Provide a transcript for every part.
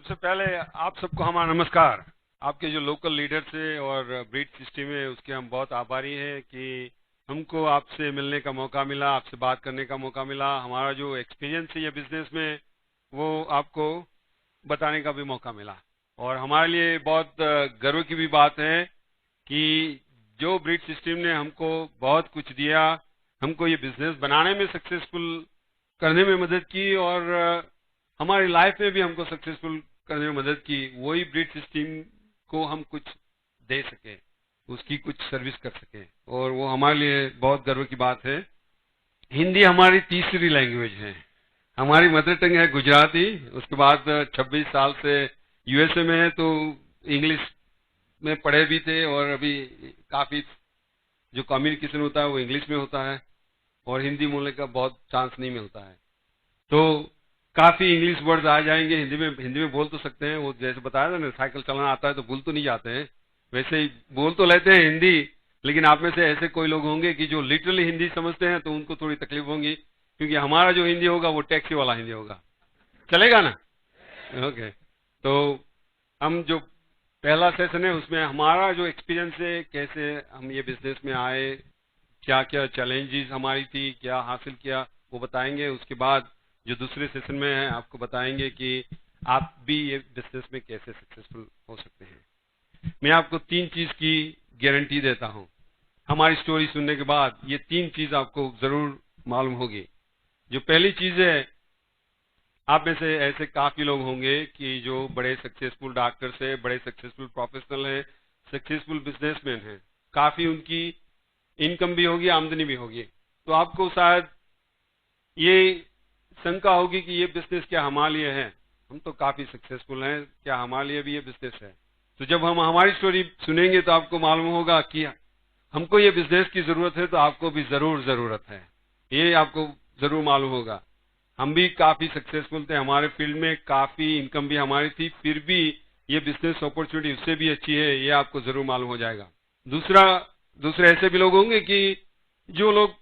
सबसे पहले आप सबको हमारा नमस्कार। आपके जो लोकल लीडर्स है और ब्रीड सिस्टम है उसके हम बहुत आभारी हैं कि हमको आपसे मिलने का मौका मिला, आपसे बात करने का मौका मिला। हमारा जो एक्सपीरियंस है ये बिजनेस में वो आपको बताने का भी मौका मिला। और हमारे लिए बहुत गर्व की भी बात है कि जो ब्रीड सिस्टम ने हमको बहुत कुछ दिया, हमको ये बिजनेस बनाने में सक्सेसफुल करने में मदद की और हमारी लाइफ में भी हमको सक्सेसफुल करने में मदद की। वही ब्रीड सिस्टम को हम कुछ दे सके, उसकी कुछ सर्विस कर सके, और वो हमारे लिए बहुत गर्व की बात है। हिंदी हमारी तीसरी लैंग्वेज है। हमारी मदर टंग है गुजराती। उसके बाद 26 साल से यूएसए में है, तो इंग्लिश में पढ़े भी थे और अभी काफी जो कम्युनिकेशन होता है वो इंग्लिश में होता है और हिंदी बोलने का बहुत चांस नहीं मिलता है। तो काफी इंग्लिश वर्ड्स आ जाएंगे। हिंदी में बोल तो सकते हैं, वो जैसे बताया था ना, साइकिल चलाना आता है तो भूल तो नहीं जाते हैं। वैसे ही बोल तो लेते हैं हिंदी, लेकिन आप में से ऐसे कोई लोग होंगे कि जो लिटरली हिंदी समझते हैं तो उनको थोड़ी तकलीफ होगी, क्योंकि हमारा जो हिंदी होगा वो टैक्सी वाला हिंदी होगा। चलेगा ना? ओके। तो हम जो पहला सेशन है उसमें हमारा जो एक्सपीरियंस है, कैसे हम ये बिजनेस में आए, क्या क्या चैलेंजेस हमारी थी, क्या हासिल किया, वो बताएंगे। उसके बाद जो दूसरे सेशन में है आपको बताएंगे कि आप भी ये बिजनेस में कैसे सक्सेसफुल हो सकते हैं। मैं आपको 3 चीज की गारंटी देता हूं। हमारी स्टोरी सुनने के बाद ये 3 चीज आपको जरूर मालूम होगी। जो पहली चीज है, आप में से ऐसे काफी लोग होंगे कि जो बड़े सक्सेसफुल डॉक्टर्स है, बड़े सक्सेसफुल प्रोफेशनल है, सक्सेसफुल बिजनेसमैन है, काफी उनकी इनकम भी होगी, आमदनी भी होगी। तो आपको शायद ये शंका होगी कि ये बिजनेस क्या हमारे लिए है? हम तो काफी सक्सेसफुल हैं, क्या हमारे लिए भी ये बिजनेस है? तो जब हम हमारी स्टोरी सुनेंगे तो आपको मालूम होगा कि हमको ये बिजनेस की जरूरत है, तो आपको भी जरूर जरूरत है, ये आपको जरूर मालूम होगा। हम भी काफी सक्सेसफुल थे हमारे फील्ड में, काफी इनकम भी हमारी थी, फिर भी ये बिजनेस अपॉर्चुनिटी उससे भी अच्छी है, ये आपको जरूर मालूम हो जाएगा। दूसरे ऐसे भी लोग होंगे कि जो लोग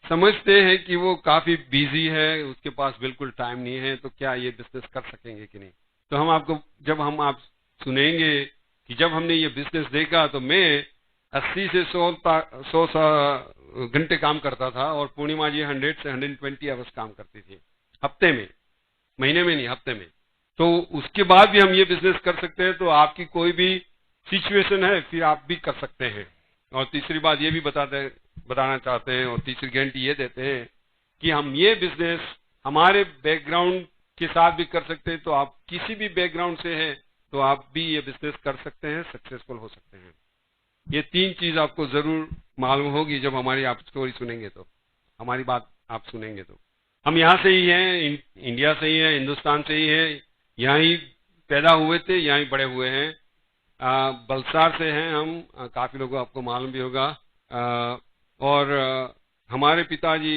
समझते हैं कि वो काफी बिजी है, उसके पास बिल्कुल टाइम नहीं है, तो क्या ये बिजनेस कर सकेंगे कि नहीं। तो हम आपको जब हम आप सुनेंगे कि जब हमने ये बिजनेस देखा, तो मैं 80 से 100 घंटे काम करता था और पूर्णिमा जी 100 से 120 आवर्स काम करती थी हफ्ते में, महीने में नहीं, हफ्ते में। तो उसके बाद भी हम ये बिजनेस कर सकते हैं, तो आपकी कोई भी सिचुएशन है फिर आप भी कर सकते हैं। और तीसरी बात ये भी बताना चाहते हैं और तीसरी गारंटी ये देते हैं कि हम ये बिजनेस हमारे बैकग्राउंड के साथ भी कर सकते हैं। तो आप किसी भी बैकग्राउंड से हैं तो आप भी ये बिजनेस कर सकते हैं, सक्सेसफुल हो सकते हैं। ये 3 चीज आपको जरूर मालूम होगी जब हमारी आप स्टोरी सुनेंगे, तो हमारी बात आप सुनेंगे। तो हम यहाँ से ही हैं, इंडिया से ही हैं, हिंदुस्तान से ही हैं, यहाँ ही पैदा हुए थे, यहाँ ही बड़े हुए हैं। बलसार से हैं हम, काफी लोगों को आपको मालूम भी होगा। और हमारे पिताजी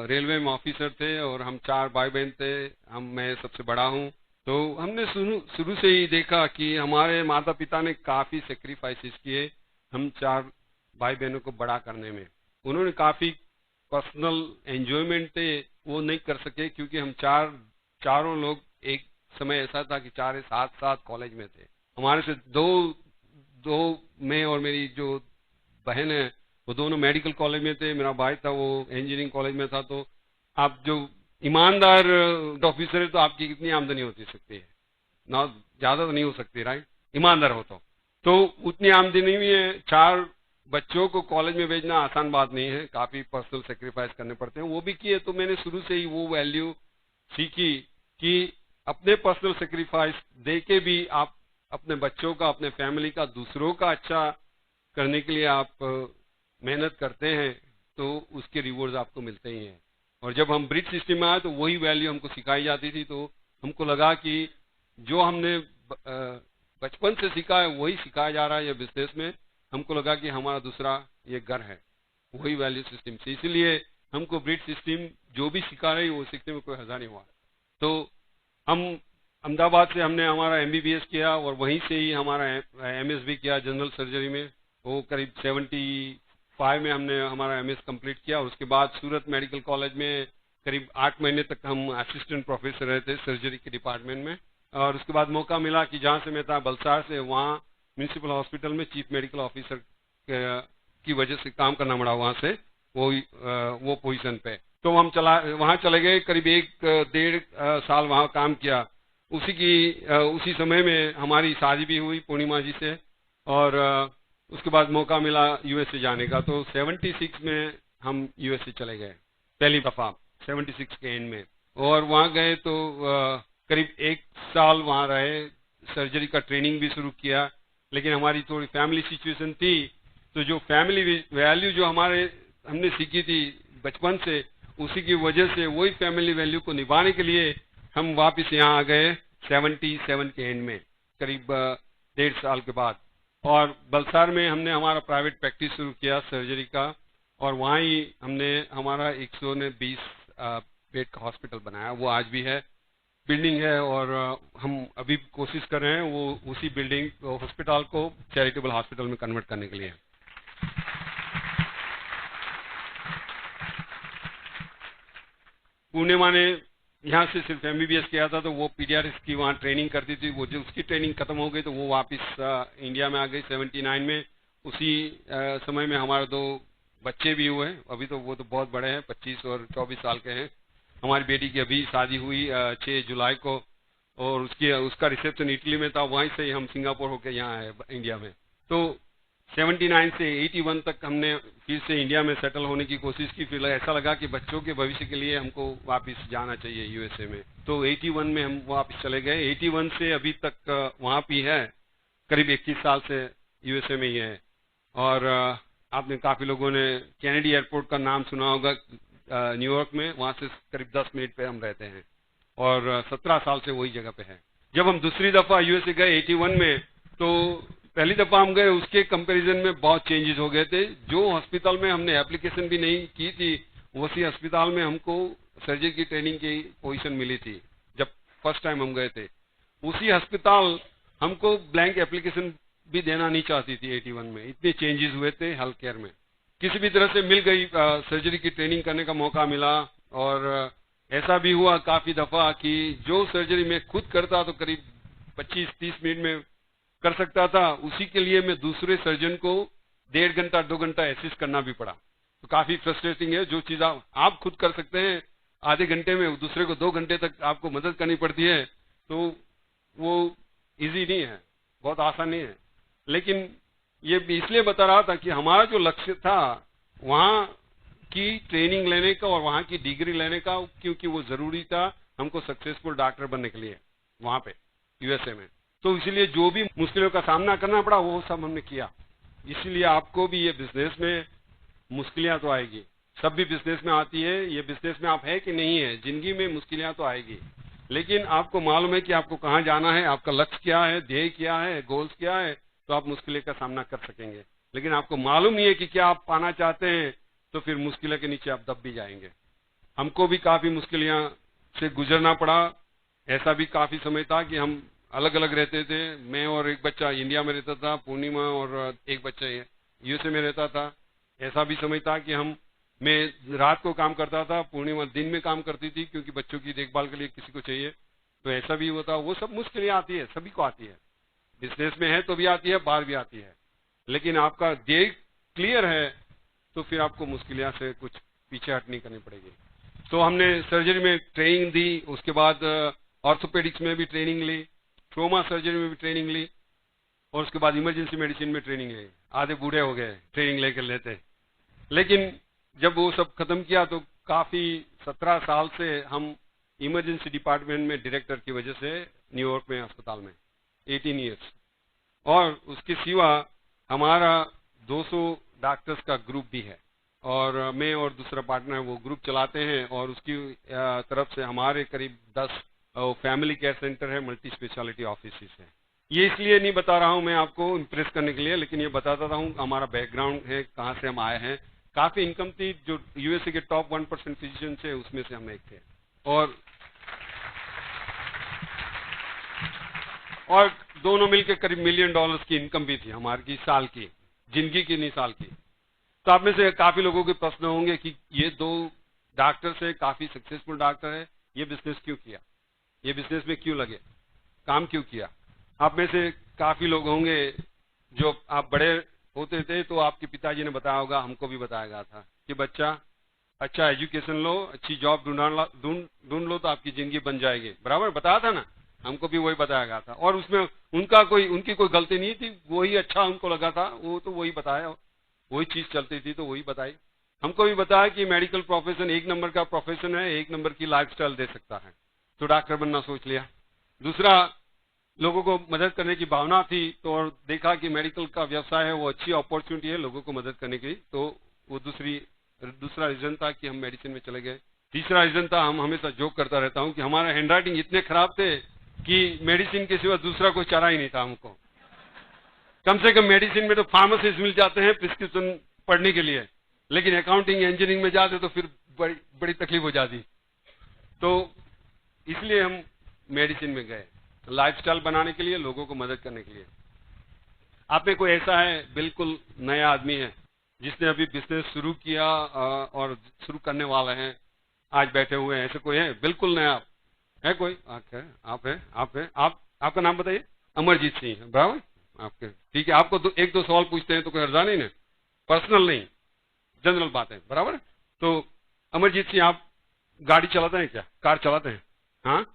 रेलवे में ऑफिसर थे और हम 4 भाई बहन थे। मैं सबसे बड़ा हूँ। तो हमने शुरू से ही देखा कि हमारे माता पिता ने काफी सेक्रीफाइसेस किए हम 4 भाई बहनों को बड़ा करने में। उन्होंने काफी पर्सनल एंजॉयमेंट थे वो नहीं कर सके, क्योंकि हम चारों लोग एक समय ऐसा था कि चारे साथ साथ कॉलेज में थे। हमारे से दो मैं और मेरी जो बहन है वो दोनों मेडिकल कॉलेज में थे, मेरा भाई था वो इंजीनियरिंग कॉलेज में था। तो आप जो ईमानदार ऑफिसर है तो आपकी कितनी आमदनी होती सकती है ना, ज्यादा तो नहीं हो सकती, राइट? ईमानदार हो तो उतनी आमदनी भी है। 4 बच्चों को कॉलेज में भेजना आसान बात नहीं है, काफी पर्सनल सेक्रीफाइस करने पड़ते हैं, वो भी किए। तो मैंने शुरू से ही वो वैल्यू सीखी कि अपने पर्सनल सेक्रीफाइस दे के भी आप अपने बच्चों का, अपने फैमिली का, दूसरों का अच्छा करने के लिए आप मेहनत करते हैं तो उसके रिवॉर्ड्स आपको मिलते ही हैं। और जब हम ब्रिज सिस्टम में आए तो वही वैल्यू हमको सिखाई जाती थी। तो हमको लगा कि जो हमने बचपन से सीखा है वही सिखाया जा रहा है ये बिजनेस में। हमको लगा कि हमारा दूसरा ये घर है, वही वैल्यू सिस्टम से, इसीलिए हमको ब्रिज सिस्टम जो भी सिखा रही है वो सीखने में कोई हर्जा नहीं हुआ। तो हम अहमदाबाद से हमने हमारा एमबीबीएस किया और वहीं से ही हमारा एमएस भी किया जनरल सर्जरी में। वो करीब 75 में हमने हमारा एमएस कंप्लीट किया। उसके बाद सूरत मेडिकल कॉलेज में करीब 8 महीने तक हम असिस्टेंट प्रोफेसर रहे थे सर्जरी के डिपार्टमेंट में। और उसके बाद मौका मिला कि जहाँ से मैं था बलसाड़ से, वहाँ म्यूनिसिपल हॉस्पिटल में चीफ मेडिकल ऑफिसर की वजह से काम करना पड़ा वहाँ से, वो पोजीशन पे। तो हम वहाँ चले गए, करीब 1-1.5 साल वहाँ काम किया। उसी समय में हमारी शादी भी हुई पूर्णिमा जी से, और उसके बाद मौका मिला यूएसए जाने का। तो 76 में हम यूएसए चले गए पहली दफा, 76 के एंड में। और वहाँ गए तो करीब 1 साल वहाँ रहे, सर्जरी का ट्रेनिंग भी शुरू किया। लेकिन हमारी थोड़ी फैमिली सिचुएशन थी, तो जो फैमिली वैल्यू जो हमने सीखी थी बचपन से, उसी की वजह से वही फैमिली वैल्यू को निभाने के लिए हम वापस यहाँ आ गए 77 के एंड में, करीब 1.5 साल के बाद। और बलसाड़ में हमने हमारा प्राइवेट प्रैक्टिस शुरू किया सर्जरी का, और वहाँ ही हमने हमारा 120 बेड का हॉस्पिटल बनाया। वो आज भी है, बिल्डिंग है, और हम अभी कोशिश कर रहे हैं वो उसी बिल्डिंग हॉस्पिटल को चैरिटेबल हॉस्पिटल में कन्वर्ट करने के लिए। पूर्णिमा ने यहाँ से सिर्फ एमबीबीएस किया था, तो वो पीडियाट्रिक्स की वहाँ ट्रेनिंग करती थी। वो जो उसकी ट्रेनिंग खत्म हो गई तो वो वापस इंडिया में आ गई 79 में। उसी समय में हमारे 2 बच्चे भी हुए। अभी तो वो तो बहुत बड़े हैं, 25 और 24 साल के हैं। हमारी बेटी की अभी शादी हुई 6 जुलाई को, और उसका रिसेप्शन इटली में था। वहीं से हम सिंगापुर होकर यहाँ आए इंडिया में। तो 79 से 81 तक हमने फिर से इंडिया में सेटल होने की कोशिश की। फिर ऐसा लगा कि बच्चों के भविष्य के लिए हमको वापस जाना चाहिए यूएसए में। तो 81 में हम वापस चले गए। 81 से अभी तक वहाँ भी है, करीब 21 साल से यूएसए में ही है। और आपने काफ़ी लोगों ने कैनेडी एयरपोर्ट का नाम सुना होगा, न्यूयॉर्क में। वहाँ से करीब 10 मिनट पे हम रहते हैं, और 17 साल से वही जगह पे है। जब हम दूसरी दफ़ा यूएसए गए 81 में, तो पहली दफ़ा हम गए, उसके कंपैरिजन में बहुत चेंजेस हो गए थे। जो हॉस्पिटल में हमने एप्लीकेशन भी नहीं की थी, उसी अस्पताल में हमको सर्जरी की ट्रेनिंग की पोजीशन मिली थी जब फर्स्ट टाइम हम गए थे। उसी अस्पताल हमको ब्लैंक एप्लीकेशन भी देना नहीं चाहती थी 81 में। इतने चेंजेस हुए थे हेल्थ केयर में। किसी भी तरह से मिल गई, सर्जरी की ट्रेनिंग करने का मौका मिला। और ऐसा भी हुआ काफ़ी दफ़ा कि जो सर्जरी मैं खुद करता तो करीब 25-30 मिनट में कर सकता था, उसी के लिए मैं दूसरे सर्जन को 1.5 घंटा 2 घंटा असिस्ट करना भी पड़ा। तो काफ़ी फ्रस्ट्रेटिंग है। जो चीज़ आप खुद कर सकते हैं आधे घंटे में, दूसरे को 2 घंटे तक आपको मदद करनी पड़ती है, तो वो इजी नहीं है, बहुत आसान नहीं है। लेकिन ये इसलिए बता रहा था कि हमारा जो लक्ष्य था वहाँ की ट्रेनिंग लेने का और वहाँ की डिग्री लेने का, क्योंकि वो ज़रूरी था हमको सक्सेसफुल डॉक्टर बनने के लिए वहाँ पे यूएसए में। तो इसीलिए जो भी मुश्किलों का सामना करना पड़ा वो सब हमने किया। इसीलिए आपको भी ये बिजनेस में मुश्किलें तो आएगी, सब भी बिजनेस में आती है। ये बिजनेस में आप है कि नहीं है, जिंदगी में मुश्किलें तो आएगी। लेकिन आपको मालूम है कि आपको कहाँ जाना है, आपका लक्ष्य क्या है, ध्येय क्या है, गोल्स क्या है, तो आप मुश्किलें का सामना कर सकेंगे। लेकिन आपको मालूम नहीं है कि क्या आप पाना चाहते हैं, तो फिर मुश्किलों के नीचे आप दब भी जाएंगे। हमको भी काफ़ी मुश्किलें से गुजरना पड़ा। ऐसा भी काफ़ी समय था कि हम अलग अलग रहते थे। मैं और एक बच्चा इंडिया में रहता था, पूर्णिमा और एक बच्चा यूएसए में रहता था। ऐसा भी समय था कि मैं रात को काम करता था, पूर्णिमा दिन में काम करती थी, क्योंकि बच्चों की देखभाल के लिए किसी को चाहिए। तो ऐसा भी होता। वो सब मुश्किलें आती है, सभी को आती है। बिजनेस में है तो भी आती है, बाहर भी आती है। लेकिन आपका ध्येय क्लियर है तो फिर आपको मुश्किलें से कुछ पीछे हट नहीं करनी पड़ेगी। तो हमने सर्जरी में ट्रेनिंग दी, उसके बाद ऑर्थोपेडिक्स में भी ट्रेनिंग ली, ट्रोमा सर्जरी में भी ट्रेनिंग ली, और उसके बाद इमरजेंसी मेडिसिन में ट्रेनिंग ली। आधे बूढ़े हो गए ट्रेनिंग लेकर लेते। लेकिन जब वो सब खत्म किया तो काफ़ी 17 साल से हम इमरजेंसी डिपार्टमेंट में डायरेक्टर की वजह से न्यूयॉर्क में अस्पताल में 18 ईयर्स। और उसके सिवा हमारा 200 डॉक्टर्स का ग्रुप भी है, और मैं और दूसरा पार्टनर वो ग्रुप चलाते हैं। और उसकी तरफ से हमारे करीब 10 फैमिली केयर सेंटर है, मल्टी स्पेशलिटी ऑफिस है। ये इसलिए नहीं बता रहा हूँ मैं आपको इम्प्रेस करने के लिए, लेकिन ये बताता हूँ हमारा बैकग्राउंड है, कहाँ से हम आए हैं। काफ़ी इनकम थी, जो यूएसए के टॉप 1% फिजिशियन थे उसमें से हम एक थे। और दोनों मिलकर करीब $1 मिलियन की इनकम भी थी हमारी, साल की, जिंदगी की नहीं साल की। तो आप में से काफ़ी लोगों के प्रश्न होंगे कि ये 2 डॉक्टर से काफ़ी सक्सेसफुल डॉक्टर है, ये बिजनेस क्यों किया, ये बिजनेस में क्यों लगे। काम क्यों किया? आप में से काफी लोग होंगे जो आप बड़े होते थे तो आपके पिताजी ने बताया होगा, हमको भी बताया गया था कि बच्चा अच्छा एजुकेशन लो, अच्छी जॉब ढूंढ लो तो आपकी जिंदगी बन जाएगी। बराबर बताया था ना, हमको भी वही बताया गया था। और उसमें उनकी कोई गलती नहीं थी, वही अच्छा उनको लगा था, वो तो वही बताया, वही चीज चलती थी तो वही बताई। हमको भी बताया कि मेडिकल प्रोफेशन एक नंबर का प्रोफेशन है, एक नंबर की लाइफस्टाइल दे सकता है, तो डॉक्टर बनना सोच लिया। दूसरा, लोगों को मदद करने की भावना थी, तो और देखा कि मेडिकल का व्यवसाय है वो अच्छी अपॉर्चुनिटी है लोगों को मदद करने की, तो वो दूसरा रीजन था कि हम मेडिसिन में चले गए। तीसरा रीजन था, हम हमेशा जोक करता रहता हूं कि हमारा हैंडराइटिंग इतने खराब थे कि मेडिसिन के सिवा दूसरा कोई चारा ही नहीं था हमको। कम से कम मेडिसिन में तो फार्मासिस्ट मिल जाते हैं प्रिस्क्रिप्शन पढ़ने के लिए, लेकिन अकाउंटिंग इंजीनियरिंग में जाते तो फिर बड़ी तकलीफ हो जाती। तो इसलिए हम मेडिसिन में गए, लाइफस्टाइल बनाने के लिए, लोगों को मदद करने के लिए। आप में कोई ऐसा है बिल्कुल नया आदमी है जिसने अभी बिजनेस शुरू किया और शुरू करने वाला है, आज बैठे हुए हैं, ऐसे कोई है बिल्कुल नया? है कोई? आप है आपका नाम बताइए। अमरजीत सिंह है, बराबर आपके, ठीक है। आपको एक दो सवाल पूछते हैं तो कोई हर्जा नहीं ना, पर्सनल नहीं, जनरल बात है, बराबर। तो अमरजीत सिंह, आप गाड़ी चलाते हैं क्या? कार चलाते हैं? हाँ,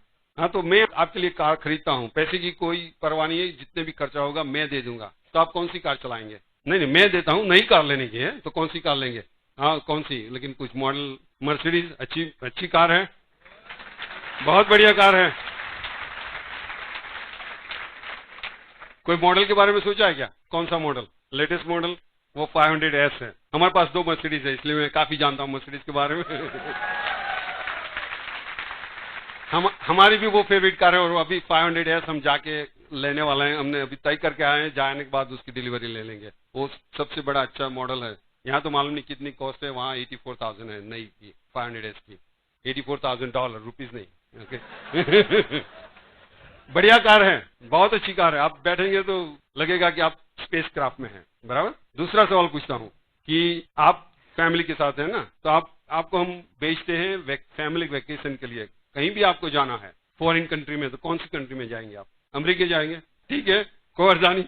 तो मैं आपके लिए कार खरीदता हूँ, पैसे की कोई परवाह नहीं है, जितने भी खर्चा होगा मैं दे दूंगा, तो आप कौन सी कार चलाएंगे? नहीं, मैं देता हूँ, नई कार लेने की है, तो कौन सी कार लेंगे? हाँ, कौन सी? लेकिन कुछ मॉडल, मर्सिडीज अच्छी कार है, बहुत बढ़िया कार है। कोई मॉडल के बारे में सोचा है क्या? कौन सा मॉडल? लेटेस्ट मॉडल वो 500S है। हमारे पास 2 मर्सिडीज है, इसलिए मैं काफी जानता हूँ मर्सिडीज के बारे में। हमारी भी वो फेवरेट कार है, और अभी 500S हम जाके लेने वाले हैं, हमने अभी तय करके आए हैं, जाने के बाद उसकी डिलीवरी ले लेंगे। वो सबसे बड़ा अच्छा मॉडल है। यहाँ तो मालूम नहीं कितनी कॉस्ट है, वहाँ 84,000 है नई की 500S की, $84,000, रुपीज नहीं। ओके। बढ़िया कार है, बहुत अच्छी कार है, आप बैठेंगे तो लगेगा कि आप स्पेस क्राफ्ट में हैं, बराबर। दूसरा सवाल पूछता हूँ कि आप फैमिली के साथ हैं ना, तो आपको हम भेजते हैं फैमिली वेकेशन के लिए, कहीं भी आपको जाना है फॉरेन कंट्री में, तो कौन सी कंट्री में जाएंगे आप? अमेरिका जाएंगे? ठीक है, कोई हर्जा नहीं,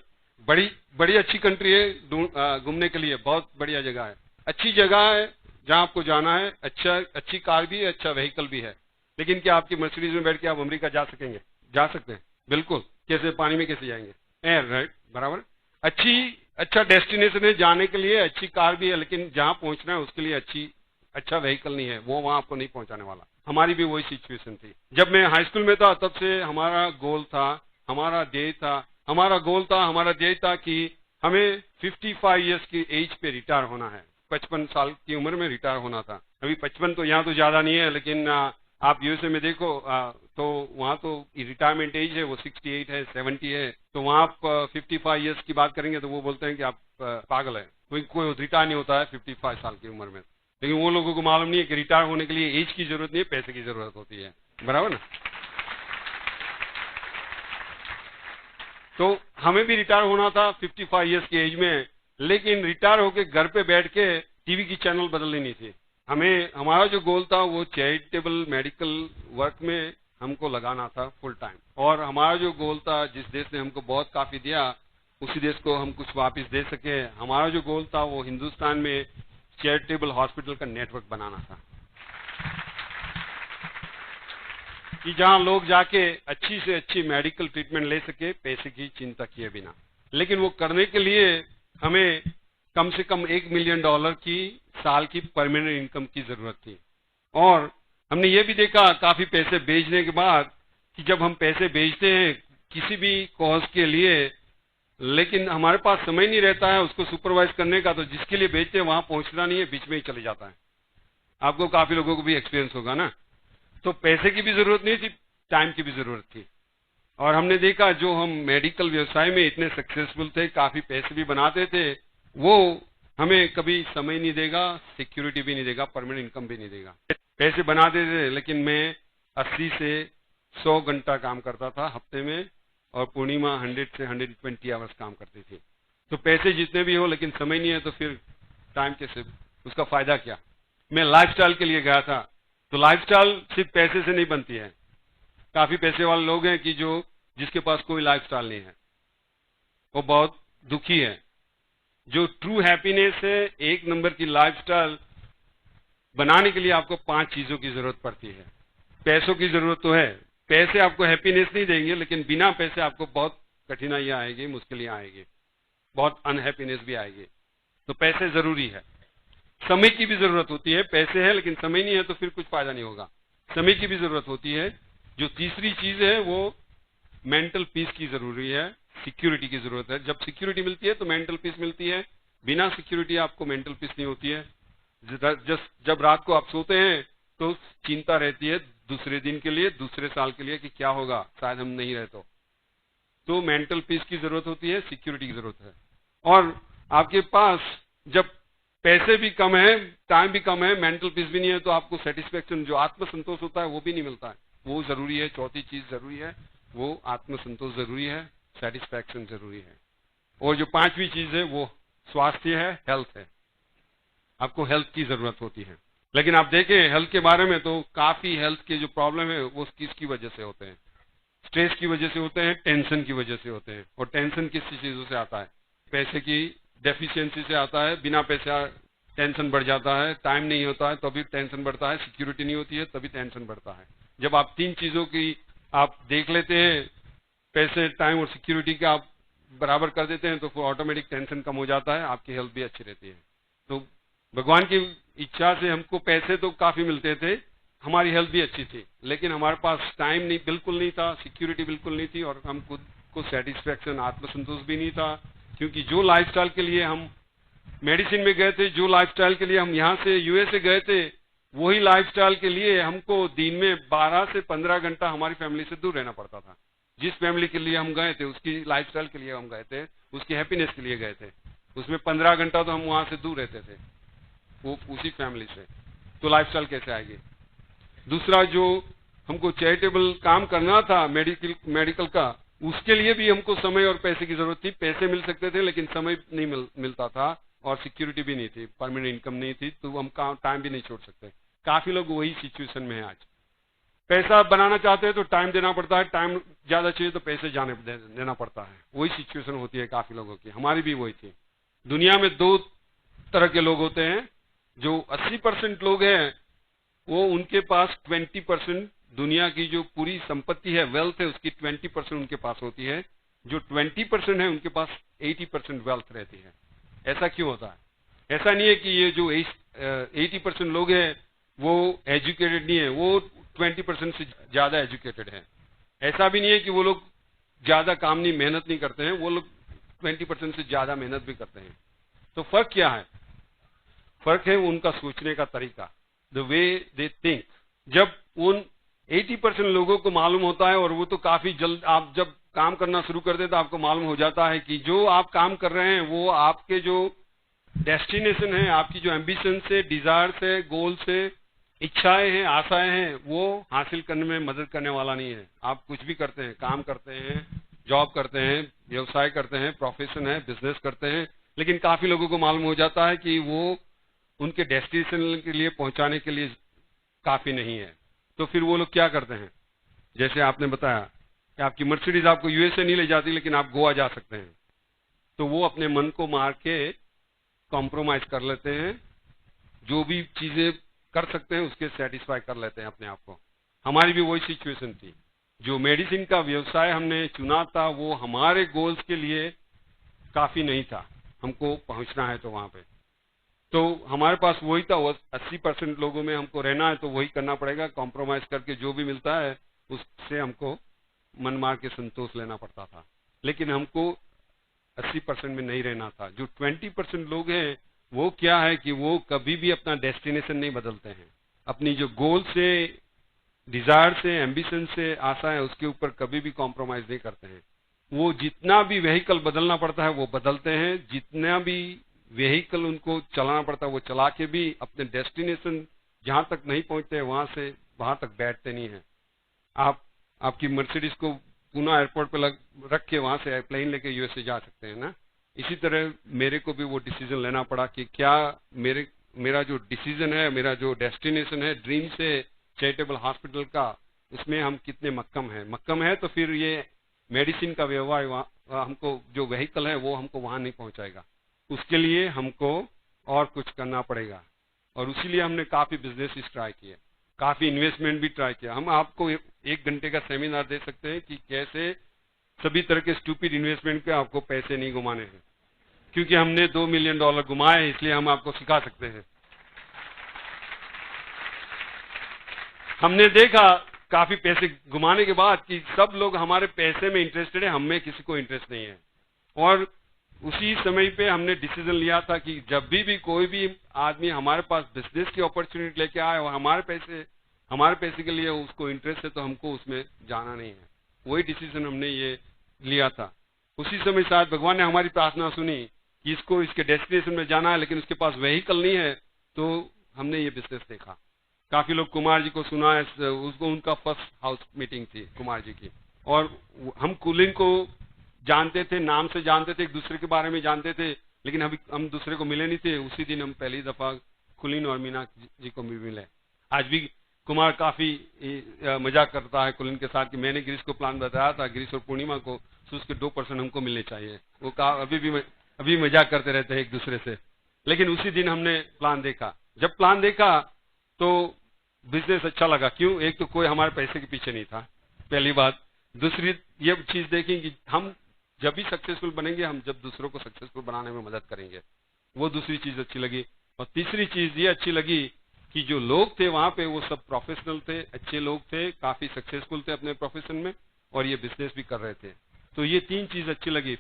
बड़ी अच्छी कंट्री है घूमने के लिए, बहुत बढ़िया जगह है, अच्छी जगह है जहां आपको जाना है। अच्छी कार भी है, अच्छा व्हीकल भी है। लेकिन क्या आपकी मर्सिडीज में बैठ के आप अमेरिका जा सकेंगे? जा सकते हैं, बिल्कुल। कैसे? पानी में कैसे जाएंगे? एयर, राइट, बराबर। अच्छा डेस्टिनेशन है जाने के लिए, अच्छी कार भी है, लेकिन जहां पहुंचना है उसके लिए अच्छा व्हीकल नहीं है, वो वहां आपको नहीं पहुंचाने वाला। हमारी भी वही सिचुएशन थी। जब मैं हाई स्कूल में था तब से हमारा गोल था, हमारा ध्येय था कि हमें 55 इयर्स की एज पे रिटायर होना है, 55 साल की उम्र में रिटायर होना था। अभी 55 तो यहाँ तो ज्यादा नहीं है, लेकिन आप यूएसए में देखो तो वहाँ तो रिटायरमेंट एज है वो 68 है, 70 है, तो वहाँ आप 55 इयर्स की बात करेंगे तो वो बोलते हैं कि आप पागल है, कोई रिटायर नहीं होता है 55 साल की उम्र में। लेकिन वो लोगों को मालूम नहीं है कि रिटायर होने के लिए एज की जरूरत नहीं है, पैसे की जरूरत होती है, बराबर ना। तो हमें भी रिटायर होना था 55 इयर्स की एज में, लेकिन रिटायर होके घर पे बैठ के टीवी की चैनल बदलनी नहीं थी। हमारा जो गोल था वो चैरिटेबल मेडिकल वर्क में हमको लगाना था फुल टाइम, और हमारा जो गोल था, जिस देश ने हमको बहुत काफी दिया उसी देश को हम कुछ वापस दे सके। हमारा जो गोल था वो हिंदुस्तान में चैरिटेबल हॉस्पिटल का नेटवर्क बनाना था, कि जहां लोग जाके अच्छी से अच्छी मेडिकल ट्रीटमेंट ले सके, पैसे की चिंता किए बिना। लेकिन वो करने के लिए हमें कम से कम $1 मिलियन की साल की परमानेंट इनकम की जरूरत थी। और हमने ये भी देखा काफी पैसे भेजने के बाद कि जब हम पैसे भेजते हैं किसी भी कॉज के लिए, लेकिन हमारे पास समय नहीं रहता है उसको सुपरवाइज करने का, तो जिसके लिए भेजते हैं वहां पहुंचना नहीं है, बीच में ही चले जाता है। आपको काफी लोगों को भी एक्सपीरियंस होगा ना। तो पैसे की भी जरूरत नहीं थी, टाइम की भी जरूरत थी। और हमने देखा जो हम मेडिकल व्यवसाय में इतने सक्सेसफुल थे, काफी पैसे भी बनाते थे, वो हमें कभी समय नहीं देगा, सिक्योरिटी भी नहीं देगा, परमानेंट इनकम भी नहीं देगा। पैसे बना देते थे, लेकिन मैं 80 से 100 घंटा काम करता था हफ्ते में, और पूर्णिमा 100 से 120 आवर्स काम करती थी। तो पैसे जितने भी हो लेकिन समय नहीं है, तो फिर टाइम कैसे, उसका फायदा क्या? मैं लाइफस्टाइल के लिए गया था, तो लाइफस्टाइल सिर्फ पैसे से नहीं बनती है। काफी पैसे वाले लोग हैं कि जो जिसके पास कोई लाइफस्टाइल नहीं है, वो बहुत दुखी है। जो ट्रू हैप्पीनेस है, एक नंबर की लाइफस्टाइल बनाने के लिए आपको 5 चीजों की जरूरत पड़ती है। पैसों की जरूरत तो है, पैसे आपको हैप्पीनेस नहीं देंगे, लेकिन बिना पैसे आपको बहुत कठिनाइयां आएगी, मुश्किलें आएगी, बहुत अनहैप्पीनेस भी आएगी। तो पैसे जरूरी है। समय की भी जरूरत होती है। पैसे है लेकिन समय नहीं है तो फिर कुछ फायदा नहीं होगा। समय की भी जरूरत होती है। जो तीसरी चीज है वो मेंटल पीस की जरूरी है, सिक्योरिटी की जरूरत है। जब सिक्योरिटी मिलती है तो मेंटल पीस मिलती है। बिना सिक्योरिटी आपको मेंटल पीस नहीं होती है। जब रात को आप सोते हैं तो चिंता रहती है दूसरे दिन के लिए, दूसरे साल के लिए कि क्या होगा, शायद हम नहीं रहे तो मेंटल पीस की जरूरत होती है, सिक्योरिटी की जरूरत है। और आपके पास जब पैसे भी कम है, टाइम भी कम है, मेंटल पीस भी नहीं है, तो आपको सेटिस्फेक्शन, जो आत्मसंतोष होता है, वो भी नहीं मिलता है। वो जरूरी है। चौथी चीज जरूरी है, वो आत्मसंतोष जरूरी है, सेटिस्फैक्शन जरूरी है। और जो 5वीं चीज है वो स्वास्थ्य है, हेल्थ है। आपको हेल्थ की जरूरत होती है। लेकिन आप देखें हेल्थ के बारे में तो काफी हेल्थ के जो प्रॉब्लम है वो किसकी वजह से होते हैं? स्ट्रेस की वजह से होते हैं, टेंशन की वजह से होते हैं। और टेंशन किस चीजों से आता है? पैसे की डेफिशिएंसी से आता है। बिना पैसा टेंशन बढ़ जाता है। टाइम नहीं होता है तभी टेंशन बढ़ता है। सिक्योरिटी नहीं होती है तभी टेंशन बढ़ता है। जब आप 3 चीजों की आप देख लेते हैं, पैसे, टाइम और सिक्योरिटी का आप बराबर कर देते हैं, तो फिर ऑटोमेटिक टेंशन कम हो जाता है, आपकी हेल्थ भी अच्छी रहती है। तो भगवान की इच्छा से हमको पैसे तो काफी मिलते थे, हमारी हेल्थ भी अच्छी थी, लेकिन हमारे पास टाइम नहीं, बिल्कुल नहीं था, सिक्योरिटी बिल्कुल नहीं थी, और हम खुद को सेटिस्फेक्शन, आत्मसंतोष भी नहीं था। क्योंकि जो लाइफस्टाइल के लिए हम मेडिसिन में गए थे, जो लाइफस्टाइल के लिए हम यहाँ से यूएसए गए थे, वही लाइफस्टाइल के लिए हमको दिन में 12 से 15 घंटा हमारी फैमिली से दूर रहना पड़ता था। जिस फैमिली के लिए हम गए थे, उसकी लाइफस्टाइल के लिए हम गए थे, उसकी हैप्पीनेस के लिए गए थे, उसमें 15 घंटा तो हम वहां से दूर रहते थे, वो उसी फैमिली से। तो लाइफस्टाइल कैसे आएगी? दूसरा, जो हमको चैरिटेबल काम करना था मेडिकल का, उसके लिए भी हमको समय और पैसे की जरूरत थी। पैसे मिल सकते थे लेकिन समय नहीं मिलता था, और सिक्योरिटी भी नहीं थी, परमानेंट इनकम नहीं थी, तो हम टाइम भी नहीं छोड़ सकते। काफी लोग वही सिचुएशन में है आज। पैसा बनाना चाहते हैं तो टाइम देना पड़ता है, टाइम ज्यादा चाहिए तो पैसे देना पड़ता है। वही सिचुएशन होती है काफी लोगों की, हमारी भी वही थी। दुनिया में 2 तरह के लोग होते हैं। जो 80% लोग हैं, वो उनके पास 20%, दुनिया की जो पूरी संपत्ति है, वेल्थ है, उसकी 20% उनके पास होती है। जो 20% है उनके पास 80% वेल्थ रहती है। ऐसा क्यों होता है? ऐसा नहीं है कि ये जो 80% लोग हैं वो एजुकेटेड नहीं है, वो 20% से ज्यादा एजुकेटेड है। ऐसा भी नहीं है कि वो लोग ज्यादा काम नहीं, मेहनत नहीं करते हैं, वो लोग 20% से ज्यादा मेहनत भी करते हैं। तो फर्क क्या है? फर्क है उनका सोचने का तरीका, द वे दे थिंक। जब उन 80% लोगों को मालूम होता है, और वो तो काफी जल्द, आप जब काम करना शुरू कर दे तो आपको मालूम हो जाता है कि जो आप काम कर रहे हैं वो आपके जो डेस्टिनेशन है, आपकी जो एम्बिशन से, डिजायर से, गोल से, इच्छाएं हैं, आशाएं हैं, वो हासिल करने में मदद करने वाला नहीं है। आप कुछ भी करते हैं, काम करते हैं, जॉब करते हैं, व्यवसाय करते हैं, प्रोफेशन है, बिजनेस करते हैं, लेकिन काफी लोगों को मालूम हो जाता है कि वो उनके डेस्टिनेशन के लिए पहुंचाने के लिए काफी नहीं है। तो फिर वो लोग क्या करते हैं? जैसे आपने बताया कि आपकी मर्सिडीज आपको यूएसए नहीं ले जाती, लेकिन आप गोवा जा सकते हैं, तो वो अपने मन को मार के कॉम्प्रोमाइज कर लेते हैं, जो भी चीजें कर सकते हैं उसके सेटिस्फाई कर लेते हैं अपने आप को। हमारी भी वही सिचुएशन थी। जो मेडिसिन का व्यवसाय हमने चुना था वो हमारे गोल्स के लिए काफी नहीं था, हमको पहुंचना है तो वहां पे, तो हमारे पास वही था। 80% लोगों में हमको रहना है तो वही करना पड़ेगा, कॉम्प्रोमाइज करके जो भी मिलता है उससे हमको मन मार के संतोष लेना पड़ता था। लेकिन हमको 80% में नहीं रहना था। जो 20% लोग हैं वो क्या है कि वो कभी भी अपना डेस्टिनेशन नहीं बदलते हैं, अपनी जो गोल से, डिजायर से, एम्बिशन से, आशा है, उसके ऊपर कभी भी कॉम्प्रोमाइज नहीं करते हैं। वो जितना भी व्हीकल बदलना पड़ता है वो बदलते हैं, जितना भी व्हीकल उनको चलाना पड़ता है वो चला के भी अपने डेस्टिनेशन जहां तक नहीं पहुंचते वहां से वहां तक बैठते नहीं है। आप आपकी मर्सिडीज को पुणे एयरपोर्ट पे रख के वहां से प्लेन लेके यूएसए जा सकते हैं ना। इसी तरह मेरे को भी वो डिसीजन लेना पड़ा कि क्या मेरा जो डिसीजन है, मेरा जो डेस्टिनेशन है, ड्रीम से चैरिटेबल हॉस्पिटल का, उसमें हम कितने मक्कम है। मक्कम है तो फिर ये मेडिसिन का व्यवहार हमको जो व्हीकल है वो हमको वहां नहीं पहुंचाएगा। उसके लिए हमको और कुछ करना पड़ेगा, और इसीलिए हमने काफी बिजनेस ट्राई किए, काफी इन्वेस्टमेंट भी ट्राई किया। हम आपको 1 घंटे का सेमिनार दे सकते हैं कि कैसे सभी तरह के स्टूपिड इन्वेस्टमेंट पे आपको पैसे नहीं घुमाने हैं, क्योंकि हमने $2 मिलियन घुमाए, इसलिए हम आपको सिखा सकते हैं। हमने देखा काफी पैसे घुमाने के बाद कि सब लोग हमारे पैसे में इंटरेस्टेड है, हमें किसी को इंटरेस्ट नहीं है। और उसी समय पे हमने डिसीजन लिया था कि जब भी कोई भी आदमी हमारे पास बिजनेस की अपॉर्चुनिटी लेके आए और हमारे पैसे के लिए उसको इंटरेस्ट है, तो हमको उसमें जाना नहीं है। वही डिसीजन हमने ये लिया था। उसी समय शायद भगवान ने हमारी प्रार्थना सुनी कि इसको इसके डेस्टिनेशन में जाना है, लेकिन उसके पास व्हीकल नहीं है, तो हमने ये बिजनेस देखा। काफी लोग कुमार जी को सुना है, उसको उनका फर्स्ट हाउस मीटिंग थी कुमार जी की, और हम कुलीन को जानते थे, नाम से जानते थे, एक दूसरे के बारे में जानते थे, लेकिन अभी हम दूसरे को मिले नहीं थे। उसी दिन हम पहली दफा कुलीन और मीना जी को भी मिले। आज भी कुमार काफी मजाक करता है कुलीन के साथ कि मैंने गिरीश को प्लान बताया था, गिरीश और पूर्णिमा को, तो उसके 2% हमको मिलने चाहिए। वो अभी मजाक करते रहते हैं एक दूसरे से। लेकिन उसी दिन हमने प्लान देखा। जब प्लान देखा तो बिजनेस अच्छा लगा। क्यों? एक तो कोई हमारे पैसे के पीछे नहीं था, पहली बात। दूसरी ये चीज देखी कि हम जब भी सक्सेसफुल बनेंगे, हम जब दूसरों को सक्सेसफुल बनाने में मदद करेंगे, वो दूसरी चीज अच्छी लगी। और तीसरी चीज ये अच्छी लगी कि जो लोग थे वहां पे वो सब प्रोफेशनल थे, अच्छे लोग थे, काफी सक्सेसफुल थे अपने प्रोफेशन में, और ये बिजनेस भी कर रहे थे। तो ये 3 चीज अच्छी लगी।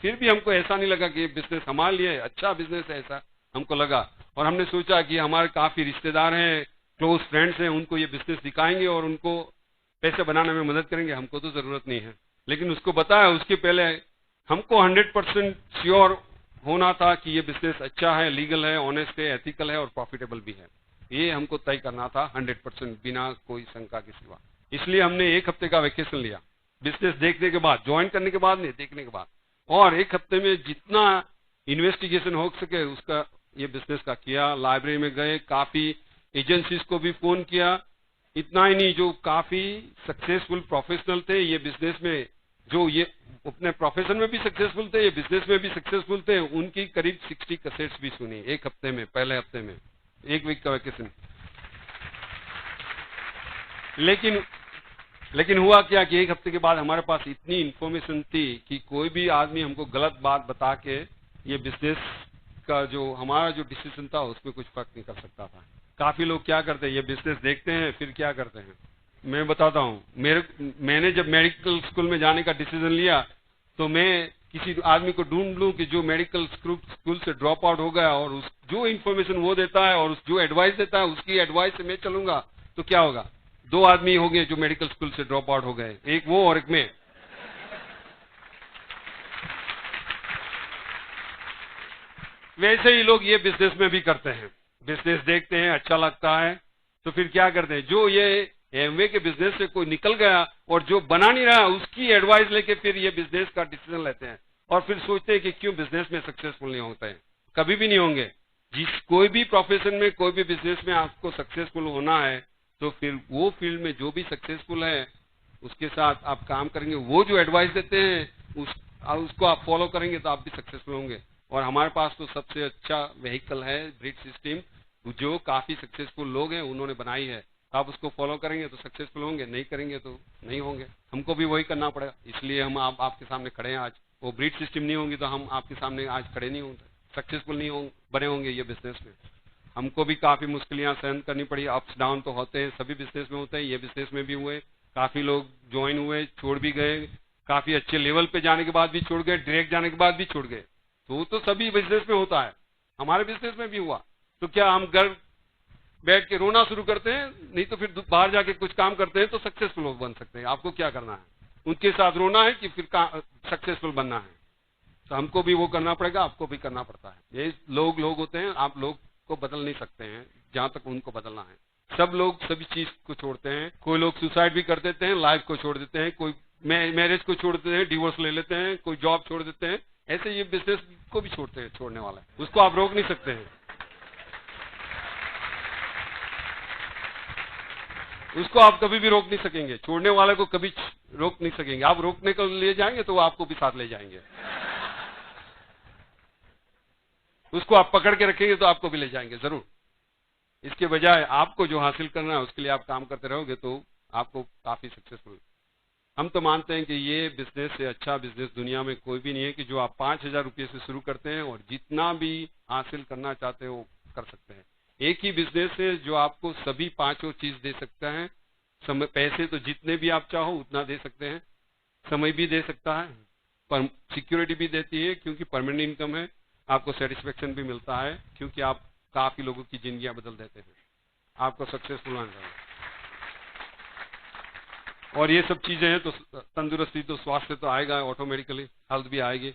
फिर भी हमको ऐसा नहीं लगा कि ये बिजनेस हमारे लिए अच्छा बिजनेस है, ऐसा हमको लगा। और हमने सोचा कि हमारे काफी रिश्तेदार हैं, क्लोज फ्रेंड्स हैं, उनको ये बिजनेस दिखाएंगे और उनको पैसे बनाने में मदद करेंगे। हमको तो जरूरत नहीं है, लेकिन उसको बताया उसके पहले हमको 100% श्योर होना था कि ये बिजनेस अच्छा है, लीगल है, ऑनेस्ट है, एथिकल है और प्रॉफिटेबल भी है। ये हमको तय करना था 100%, बिना कोई शंका के सिवा। इसलिए हमने 1 हफ्ते का वेकेशन लिया, बिजनेस देखने के बाद, ज्वाइन करने के बाद नहीं, देखने के बाद। और 1 हफ्ते में जितना इन्वेस्टिगेशन हो सके उसका ये बिजनेस का किया। लाइब्रेरी में गए, काफी एजेंसीज को भी फोन किया। इतना ही नहीं, जो काफी सक्सेसफुल प्रोफेशनल थे ये बिजनेस में, जो ये अपने प्रोफेशन में भी सक्सेसफुल थे, ये बिजनेस में भी सक्सेसफुल थे, उनकी करीब 60 कैसेट्स भी सुनी 1 हफ्ते में, पहले हफ्ते में, 1 वीक का वैकेशन। लेकिन हुआ क्या कि 1 हफ्ते के बाद हमारे पास इतनी इंफॉर्मेशन थी कि कोई भी आदमी हमको गलत बात बता के ये बिजनेस का जो हमारा जो डिसीजन था उसमें कुछ फर्क नहीं कर सकता था। काफी लोग क्या करते हैं, ये बिजनेस देखते हैं फिर क्या करते हैं, मैं बताता हूँ। मैंने जब मेडिकल स्कूल में जाने का डिसीजन लिया तो मैं किसी आदमी को ढूंढ लूं कि जो मेडिकल स्कूल से ड्रॉप आउट हो गया, और जो इन्फॉर्मेशन वो देता है और जो एडवाइस देता है उसकी एडवाइस से मैं चलूंगा, तो क्या होगा? 2 आदमी हो गए जो मेडिकल स्कूल से ड्रॉप आउट हो गए, एक वो और एक मैं। वैसे ही लोग ये बिजनेस में भी करते हैं, बिजनेस देखते हैं, अच्छा लगता है, तो फिर क्या करते हैं, जो ये एमवे के बिजनेस से कोई निकल गया और जो बना नहीं रहा उसकी एडवाइस लेके फिर ये बिजनेस का डिसीजन लेते हैं, और फिर सोचते हैं कि क्यों बिजनेस में सक्सेसफुल नहीं होते हैं। कभी भी नहीं होंगे। कोई भी प्रोफेशन में, कोई भी बिजनेस में आपको सक्सेसफुल होना है तो फिर वो फील्ड में जो भी सक्सेसफुल है उसके साथ आप काम करेंगे, वो जो एडवाइस देते हैं उसको आप फॉलो करेंगे तो आप भी सक्सेसफुल होंगे। और हमारे पास तो सबसे अच्छा व्हीकल है ब्रिज सिस्टम, जो काफी सक्सेसफुल लोग हैं उन्होंने बनाई है। आप उसको फॉलो करेंगे तो सक्सेसफुल होंगे, नहीं करेंगे तो नहीं होंगे। हमको भी वही करना पड़ेगा, इसलिए हम आपके सामने खड़े हैं आज। वो ब्रिज सिस्टम नहीं होंगी तो हम आपके सामने आज खड़े नहीं होंगे, सक्सेसफुल नहीं बने होंगे ये बिजनेस में। हमको भी काफी मुश्किलें सहन करनी पड़ी, अप्स डाउन तो होते हैं, सभी बिजनेस में होते हैं, ये बिजनेस में भी हुए। काफी लोग ज्वाइन हुए, छोड़ भी गए, काफी अच्छे लेवल पे जाने के बाद भी छोड़ गए, डायरेक्ट जाने के बाद भी छोड़ गए। तो सभी बिजनेस में होता है, हमारे बिजनेस में भी हुआ। तो क्या हम घर बैठ के रोना शुरू करते हैं? नहीं तो फिर बाहर जाके कुछ काम करते हैं तो सक्सेसफुल बन सकते हैं। आपको क्या करना है, उनके साथ रोना है कि फिर सक्सेसफुल बनना है? तो हमको भी वो करना पड़ेगा, आपको भी करना पड़ता है। ये लोग होते हैं, आप लोग को बदल नहीं सकते हैं जहां तक उनको बदलना है। सब लोग सभी चीज को छोड़ते हैं, कोई लोग सुसाइड भी कर देते हैं, लाइफ को छोड़ देते हैं, कोई मैरिज को छोड़ देते हैं, डिवोर्स ले लेते हैं, कोई जॉब छोड़ देते हैं। ऐसे ये बिजनेस को भी छोड़ने वाला है, उसको आप रोक नहीं सकते हैं। उसको आप कभी भी रोक नहीं सकेंगे, छोड़ने वाले को कभी रोक नहीं सकेंगे। आप रोकने को ले जाएंगे तो वो आपको भी साथ ले जाएंगे, उसको आप पकड़ के रखेंगे तो आपको भी ले जाएंगे जरूर। इसके बजाय आपको जो हासिल करना है उसके लिए आप काम करते रहोगे तो आपको काफी सक्सेसफुल। हम तो मानते हैं कि ये बिजनेस से अच्छा बिजनेस दुनिया में कोई भी नहीं है कि जो आप 5,000 रुपये से शुरू करते हैं और जितना भी हासिल करना चाहते हो कर सकते हैं। एक ही बिजनेस है जो आपको सभी पांचों चीज दे सकता है। समय, पैसे तो जितने भी आप चाहो उतना दे सकते हैं, समय भी दे सकता है, पर सिक्योरिटी भी देती है क्योंकि परमानेंट इनकम है, आपको सेटिस्फेक्शन भी मिलता है क्योंकि आप काफी लोगों की जिंदगियां बदल देते हैं। आपको सक्सेसफुल होना चाहिए और ये सब चीजें हैं तो तंदुरुस्ती तो स्वास्थ्य तो आएगा, ऑटोमेटिकली हेल्थ भी आएगी।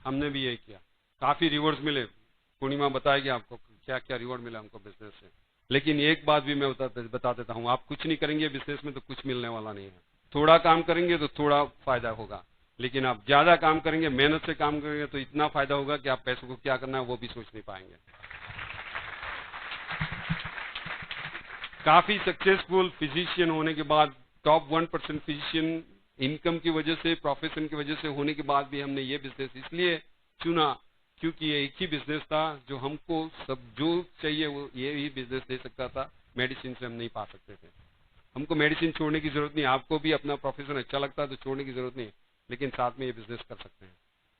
हमने भी यही किया, काफी रिवॉर्ड्स मिले। पूर्णिमा बताएगी आपको क्या क्या रिवॉर्ड मिला हमको बिजनेस से। लेकिन एक बात भी मैं बता देता हूँ, आप कुछ नहीं करेंगे बिजनेस में तो कुछ मिलने वाला नहीं है। थोड़ा काम करेंगे तो थोड़ा फायदा होगा, लेकिन आप ज्यादा काम करेंगे, मेहनत से काम करेंगे तो इतना फायदा होगा कि आप पैसों को क्या करना है वो भी सोच नहीं पाएंगे। काफी सक्सेसफुल फिजिशियन होने के बाद, टॉप 1% फिजिशियन इनकम की वजह से, प्रोफेशन की वजह से होने के बाद भी हमने ये बिजनेस इसलिए चुना क्योंकि ये एक ही बिजनेस था जो हमको सब जो चाहिए वो ये ही बिजनेस दे सकता था। मेडिसिन से हम नहीं पा सकते थे, हमको मेडिसिन छोड़ने की जरूरत नहीं। आपको भी अपना प्रोफेशन अच्छा लगता है तो छोड़ने की जरूरत नहीं, लेकिन साथ में ये बिजनेस कर सकते हैं।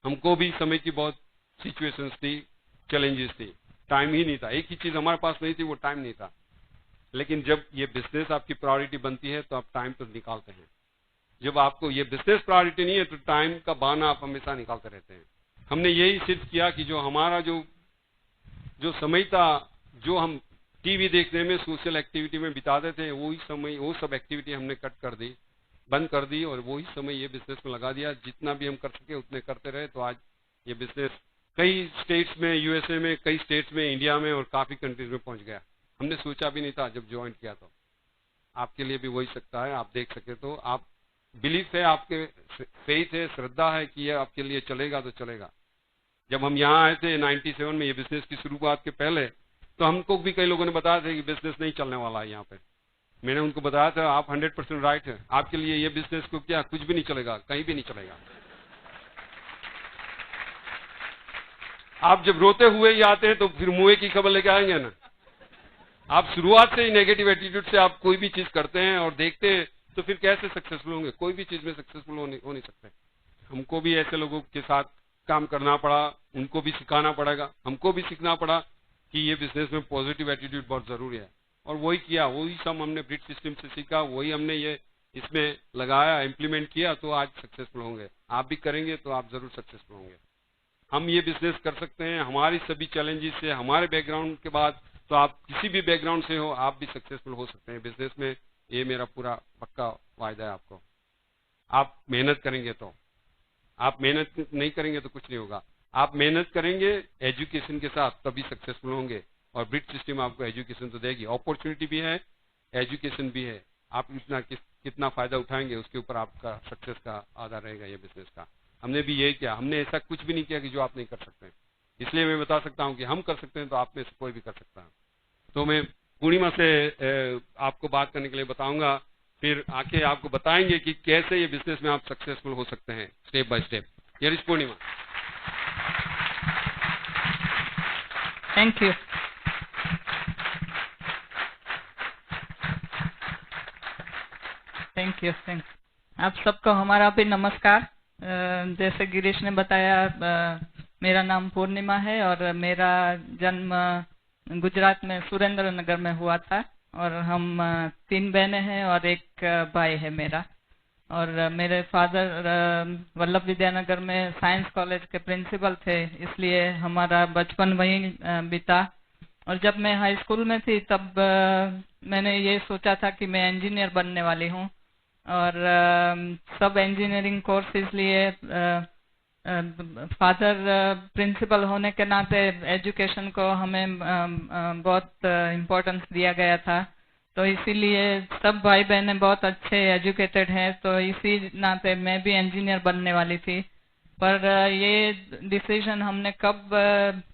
हमको भी समय की बहुत सिचुएशंस थी, चैलेंजेस थी, टाइम ही नहीं था। एक ही चीज हमारे पास नहीं थी, वो टाइम नहीं था। लेकिन जब ये बिजनेस आपकी प्रायोरिटी बनती है तो आप टाइम तो निकालते हैं। जब आपको ये बिजनेस प्रायोरिटी नहीं है तो टाइम का बहाना आप हमेशा निकालते रहते हैं। हमने यही सिद्ध किया कि जो हमारा जो समय था, जो हम टीवी देखने में, सोशल एक्टिविटी में बिताते थे, वही समय, वो सब एक्टिविटी हमने कट कर दी, बंद कर दी और वही समय ये बिजनेस में लगा दिया। जितना भी हम कर सके उतने करते रहे तो आज ये बिजनेस कई स्टेट्स में, यूएसए में, कई स्टेट्स में, इंडिया में और काफी कंट्रीज में पहुंच गया। हमने सोचा भी नहीं था जब ज्वाइन किया। तो आपके लिए भी वही सकता है, आप देख सके तो। आप बिलीफ है, आपके फेथ है, श्रद्धा है कि ये आपके लिए चलेगा तो चलेगा। जब हम यहाँ आए थे 97 में, ये बिजनेस की शुरुआत के पहले, तो हमको भी कई लोगों ने बताया था कि बिजनेस नहीं चलने वाला है यहाँ पे। मैंने उनको बताया था आप 100% राइट है, आपके लिए ये बिजनेस को क्या कुछ भी नहीं चलेगा, कहीं भी नहीं चलेगा। आप जब रोते हुए ही आते हैं तो फिर मुंह की खबर लेके आएंगे ना। आप शुरुआत से ही नेगेटिव एटीट्यूड से आप कोई भी चीज करते हैं और देखते हैं तो फिर कैसे सक्सेसफुल होंगे? कोई भी चीज में सक्सेसफुल हो नहीं सकते। हमको भी ऐसे लोगों के साथ काम करना पड़ा, उनको भी सिखाना पड़ेगा, हमको भी सीखना पड़ा कि ये बिजनेस में पॉजिटिव एटीट्यूड बहुत जरूरी है। और वही किया, वही सब हमने ब्रिट सिस्टम से सीखा, वही हमने ये इसमें लगाया, इम्प्लीमेंट किया, तो आज सक्सेसफुल होंगे। आप भी करेंगे तो आप जरूर सक्सेसफुल होंगे। हम ये बिजनेस कर सकते हैं। हमारी सभी चैलेंजेस से, हमारे बैकग्राउंड के बाद, तो आप किसी भी बैकग्राउंड से हो, आप भी सक्सेसफुल हो सकते हैं बिजनेस में। ये मेरा पूरा पक्का वायदा है आपको। आप मेहनत करेंगे तो, आप मेहनत नहीं करेंगे तो कुछ नहीं होगा। आप मेहनत करेंगे एजुकेशन के साथ तभी सक्सेसफुल होंगे। और ब्रिट सिस्टम आपको एजुकेशन तो देगी, अपॉर्चुनिटी भी है, एजुकेशन भी है। आप कितना फायदा उठाएंगे उसके ऊपर आपका सक्सेस का आधार रहेगा ये बिजनेस का। हमने भी यही किया, हमने ऐसा कुछ भी नहीं किया कि जो आप नहीं कर सकते। इसलिए मैं बता सकता हूं कि हम कर सकते हैं तो आप में से कोई भी कर सकता है। तो मैं पूर्णिमा से आपको बात करने के लिए बताऊंगा, फिर आके आपको बताएंगे कि कैसे ये बिजनेस में आप सक्सेसफुल हो सकते हैं step by step. Here is Purnima. Thank you. Thank you. आप सबको हमारा भी नमस्कार। जैसे गिरीश ने बताया, मेरा नाम पूर्णिमा है और मेरा जन्म गुजरात में सुरेंद्र नगर में हुआ था। और हम 3 बहनें हैं और 1 भाई है मेरा। और मेरे फादर वल्लभ विद्यानगर में साइंस कॉलेज के प्रिंसिपल थे, इसलिए हमारा बचपन वहीं बीता। और जब मैं हाई स्कूल में थी तब मैंने ये सोचा था कि मैं इंजीनियर बनने वाली हूँ। और सब इंजीनियरिंग कोर्स, इसलिए फादर प्रिंसिपल होने के नाते एजुकेशन को हमें बहुत इम्पोर्टेंस दिया गया था। तो इसीलिए सब भाई बहनें बहुत अच्छे एजुकेटेड हैं, तो इसी नाते मैं भी इंजीनियर बनने वाली थी। पर ये डिसीजन हमने कब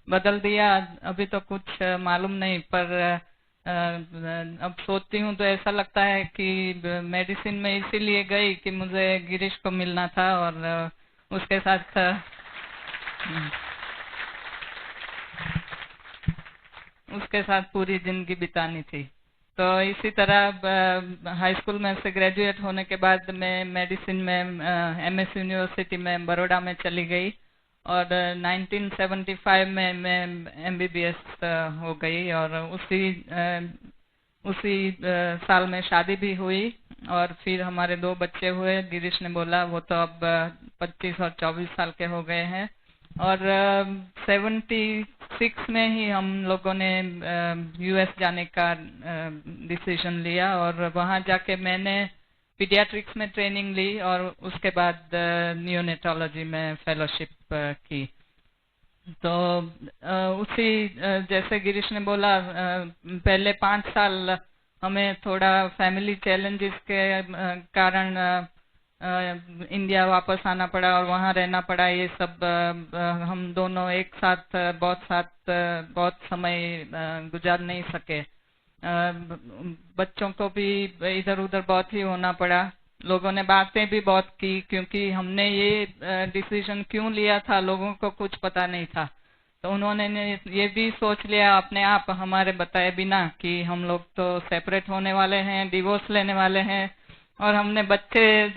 बदल दिया अभी तो कुछ मालूम नहीं। पर अब सोचती हूँ तो ऐसा लगता है कि मेडिसिन में इसीलिए गई कि मुझे गिरीश को मिलना था और उसके साथ पूरी जिंदगी बितानी थी। तो इसी तरह हाई स्कूल में से ग्रेजुएट होने के बाद मैं मेडिसिन में एमएस यूनिवर्सिटी में बड़ौदा में चली गई और 1975 में मैं एमबीबीएस हो गई और उसी साल में शादी भी हुई और फिर हमारे 2 बच्चे हुए। गिरीश ने बोला वो तो अब 25 और 24 साल के हो गए हैं और 76 में ही हम लोगों ने यूएस जाने का डिसीजन लिया और वहां जाके मैंने पीडियाट्रिक्स में ट्रेनिंग ली और उसके बाद नियोनेटोलॉजी में फेलोशिप की। तो उसी जैसे गिरीश ने बोला पहले 5 साल हमें थोड़ा फैमिली चैलेंजेस के कारण इंडिया वापस आना पड़ा और वहाँ रहना पड़ा। ये सब हम दोनों एक साथ बहुत समय गुजार नहीं सके। बच्चों को भी इधर उधर बहुत ही होना पड़ा। लोगों ने बातें भी बहुत की क्योंकि हमने ये डिसीजन क्यों लिया था लोगों को कुछ पता नहीं था। तो उन्होंने ये भी सोच लिया अपने आप हमारे बताए बिना कि हम लोग तो सेपरेट होने वाले हैं, डिवोर्स लेने वाले हैं और हमने बच्चे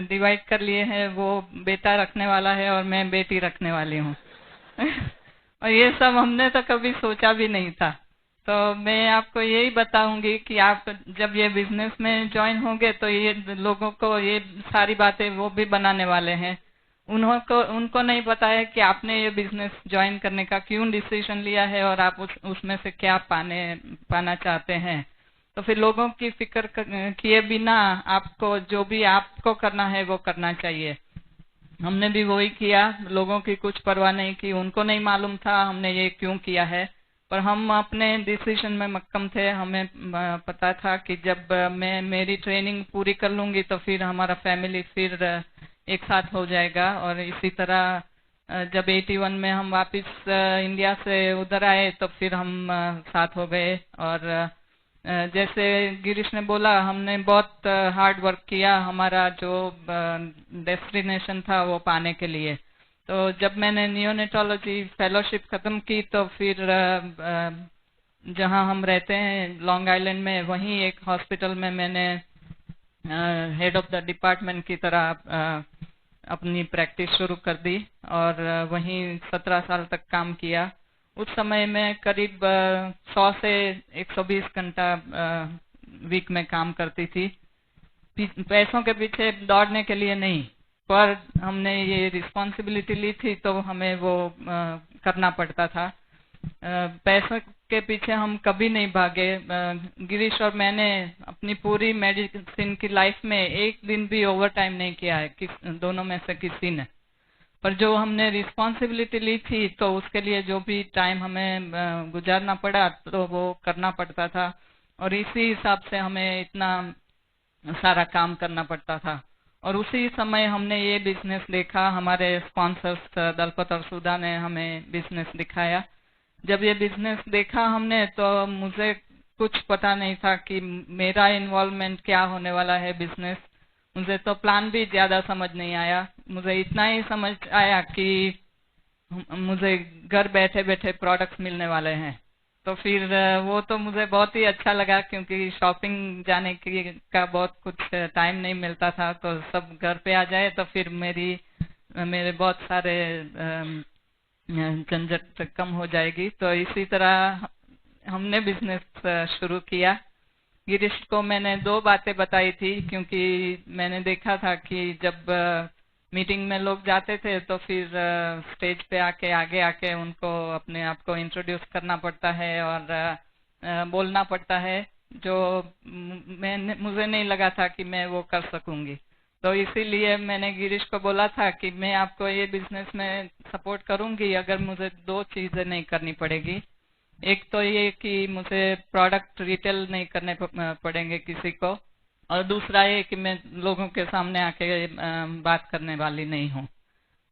डिवाइड कर लिए हैं, वो बेटा रखने वाला है और मैं बेटी रखने वाली हूँ। और ये सब हमने तो कभी सोचा भी नहीं था। तो मैं आपको यही बताऊंगी कि आप जब ये बिजनेस में ज्वाइन होंगे तो ये लोगों को ये सारी बातें वो भी बनाने वाले हैं। उनको नहीं पता है कि आपने ये बिजनेस ज्वाइन करने का क्यों डिसीजन लिया है और आप उसमें से क्या पाना चाहते हैं। तो फिर लोगों की फिक्र किए बिना आपको जो भी आपको करना है वो करना चाहिए। हमने भी वही किया, लोगों की कुछ परवाह नहीं की। उनको नहीं मालूम था हमने ये क्यों किया है, पर हम अपने डिसीजन में मक्कम थे। हमें पता था कि जब मैं मेरी ट्रेनिंग पूरी कर लूंगी तो फिर हमारा फैमिली फिर एक साथ हो जाएगा। और इसी तरह जब 81 में हम वापस इंडिया से उधर आए तो फिर हम साथ हो गए। और जैसे गिरीश ने बोला हमने बहुत हार्ड वर्क किया हमारा जो डेस्टिनेशन था वो पाने के लिए। तो जब मैंने नियोनेटोलॉजी फेलोशिप खत्म की तो फिर जहां हम रहते हैं लॉन्ग आइलैंड में, वहीं एक हॉस्पिटल में मैंने हेड ऑफ द डिपार्टमेंट की तरह अपनी प्रैक्टिस शुरू कर दी और वहीं 17 साल तक काम किया। उस समय में करीब 100 से 120 घंटा वीक में काम करती थी। पैसों के पीछे दौड़ने के लिए नहीं, पर हमने ये रिस्पॉन्सिबिलिटी ली थी तो हमें वो करना पड़ता था। पैसों के पीछे हम कभी नहीं भागे। गिरीश और मैंने अपनी पूरी मेडिसिन की लाइफ में एक दिन भी ओवर टाइम नहीं किया है, दोनों में से किसी ने। पर जो हमने रिस्पॉन्सिबिलिटी ली थी तो उसके लिए जो भी टाइम हमें गुजारना पड़ा तो वो करना पड़ता था और इसी हिसाब से हमें इतना सारा काम करना पड़ता था। और उसी समय हमने ये बिजनेस देखा, हमारे स्पॉन्सर्स दलपत और सुधा ने हमें बिजनेस दिखाया। जब ये बिजनेस देखा हमने तो मुझे कुछ पता नहीं था कि मेरा इन्वॉल्वमेंट क्या होने वाला है बिजनेस। मुझे तो प्लान भी ज्यादा समझ नहीं आया। मुझे इतना ही समझ आया कि मुझे घर बैठे बैठे प्रोडक्ट्स मिलने वाले हैं। तो फिर वो तो मुझे बहुत ही अच्छा लगा क्योंकि शॉपिंग जाने का बहुत कुछ टाइम नहीं मिलता था। तो सब घर पे आ जाए तो फिर मेरे बहुत सारे झंझट कम हो जाएगी। तो इसी तरह हमने बिजनेस शुरू किया। गिरीश को मैंने 2 बातें बताई थी क्योंकि मैंने देखा था कि जब मीटिंग में लोग जाते थे तो फिर स्टेज पे आगे आके उनको अपने आप को इंट्रोड्यूस करना पड़ता है और बोलना पड़ता है, जो मुझे नहीं लगा था कि मैं वो कर सकूंगी। तो इसीलिए मैंने गिरीश को बोला था कि मैं आपको ये बिजनेस में सपोर्ट करूंगी अगर मुझे 2 चीजें नहीं करनी पड़ेगी। एक तो ये कि मुझे प्रोडक्ट रिटेल नहीं करने पड़ेंगे किसी को, और दूसरा ये कि मैं लोगों के सामने आके बात करने वाली नहीं हूँ।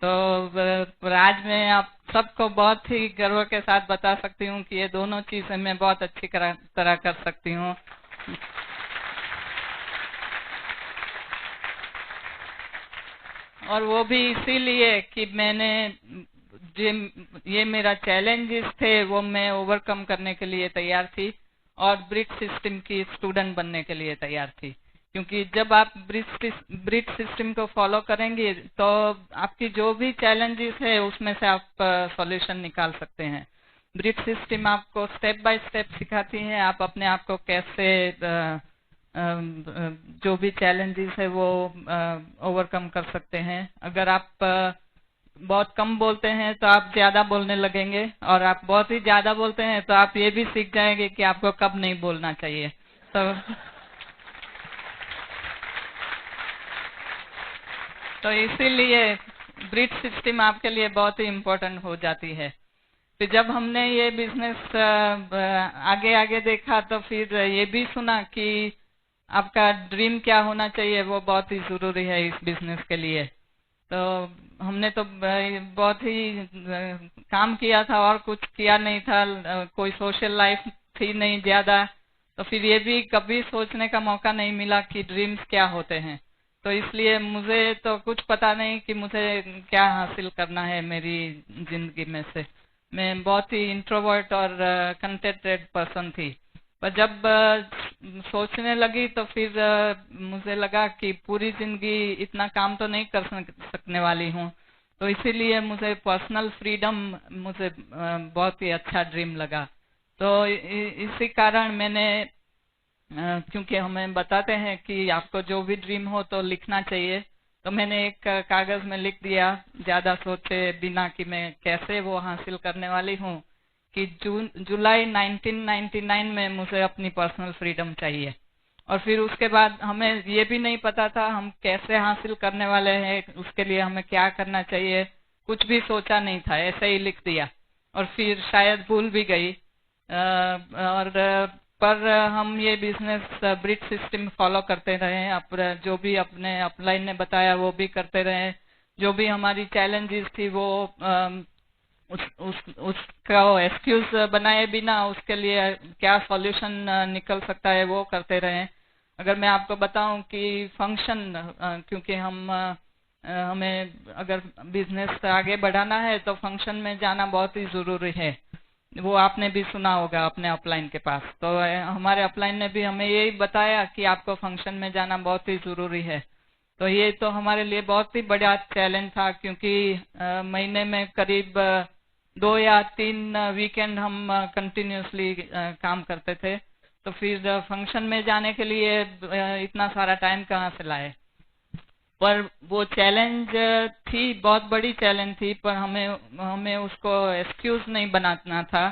तो आज मैं आप सबको बहुत ही गर्व के साथ बता सकती हूँ कि ये दोनों चीजें मैं बहुत अच्छी तरह कर सकती हूँ। और वो भी इसीलिए कि मैंने ये मेरा चैलेंजेस थे वो मैं ओवरकम करने के लिए तैयार थी और ब्रिज सिस्टम की स्टूडेंट बनने के लिए तैयार थी, क्योंकि जब आप ब्रिज सिस्टम को फॉलो करेंगे तो आपकी जो भी चैलेंजेस है उसमें से आप सॉल्यूशन निकाल सकते हैं। ब्रिज सिस्टम आपको स्टेप बाय स्टेप सिखाती है आप अपने आप को कैसे जो भी चैलेंजेस है वो ओवरकम कर सकते हैं। अगर आप बहुत कम बोलते हैं तो आप ज्यादा बोलने लगेंगे, और आप बहुत ही ज्यादा बोलते हैं तो आप ये भी सीख जाएंगे कि आपको कब नहीं बोलना चाहिए। तो इसीलिए ब्रिज सिस्टम आपके लिए बहुत ही इम्पोर्टेंट हो जाती है। तो जब हमने ये बिजनेस आगे आगे देखा तो फिर ये भी सुना कि आपका ड्रीम क्या होना चाहिए वो बहुत ही जरूरी है इस बिजनेस के लिए। तो हमने तो बहुत ही काम किया था और कुछ किया नहीं था, कोई सोशल लाइफ थी नहीं ज्यादा, तो फिर ये भी कभी सोचने का मौका नहीं मिला कि ड्रीम्स क्या होते हैं। तो इसलिए मुझे तो कुछ पता नहीं कि मुझे क्या हासिल करना है मेरी जिंदगी में से। मैं बहुत ही इंट्रोवर्ट और कंटेंटेड पर्सन थी, पर जब सोचने लगी तो फिर मुझे लगा कि पूरी जिंदगी इतना काम तो नहीं कर सकने वाली हूँ। तो इसीलिए मुझे पर्सनल फ्रीडम मुझे बहुत ही अच्छा ड्रीम लगा। तो इसी कारण मैंने क्योंकि हमें बताते हैं कि आपको जो भी ड्रीम हो तो लिखना चाहिए, तो मैंने एक कागज में लिख दिया ज्यादा सोचे बिना कि मैं कैसे वो हासिल करने वाली हूँ कि जुलाई 1999 में मुझे अपनी पर्सनल फ्रीडम चाहिए। और फिर उसके बाद हमें ये भी नहीं पता था हम कैसे हासिल करने वाले हैं, उसके लिए हमें क्या करना चाहिए, कुछ भी सोचा नहीं था, ऐसे ही लिख दिया और फिर शायद भूल भी गई। और पर हम ये बिजनेस ब्रिज सिस्टम फॉलो करते रहे, जो भी अपने अपलाइन ने बताया वो भी करते रहे। जो भी हमारी चैलेंजेस थी वो उसका एक्सक्यूज बनाए बिना उसके लिए क्या सॉल्यूशन निकल सकता है वो करते रहे। अगर मैं आपको बताऊं कि फंक्शन, क्योंकि हमें अगर बिजनेस आगे बढ़ाना है तो फंक्शन में जाना बहुत ही जरूरी है, वो आपने भी सुना होगा अपने अपलाइन के पास। तो हमारे अपलाइन ने भी हमें यही बताया कि आपको फंक्शन में जाना बहुत ही जरूरी है। तो ये तो हमारे लिए बहुत ही बड़ा चैलेंज था, क्योंकि महीने में करीब 2 या 3 वीकेंड हम कंटिन्यूसली काम करते थे। तो फिर फंक्शन में जाने के लिए इतना सारा टाइम कहाँ से लाए। पर वो चैलेंज थी, बहुत बड़ी चैलेंज थी, पर हमें उसको एक्सक्यूज नहीं बनाना था,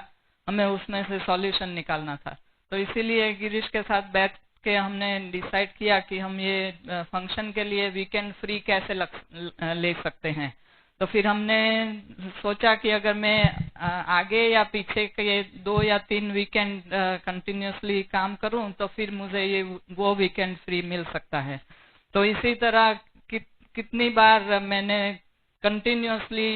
हमें उसमें से सॉल्यूशन निकालना था। तो इसीलिए गिरीश के साथ बैठ के हमने डिसाइड किया कि हम ये फंक्शन के लिए वीकेंड फ्री कैसे ले सकते हैं। तो फिर हमने सोचा कि अगर मैं आगे या पीछे के 2 या 3 वीकेंड कंटिन्यूसली काम करूं तो फिर मुझे ये वो वीकेंड फ्री मिल सकता है। तो इसी तरह कितनी बार मैंने कंटिन्यूसली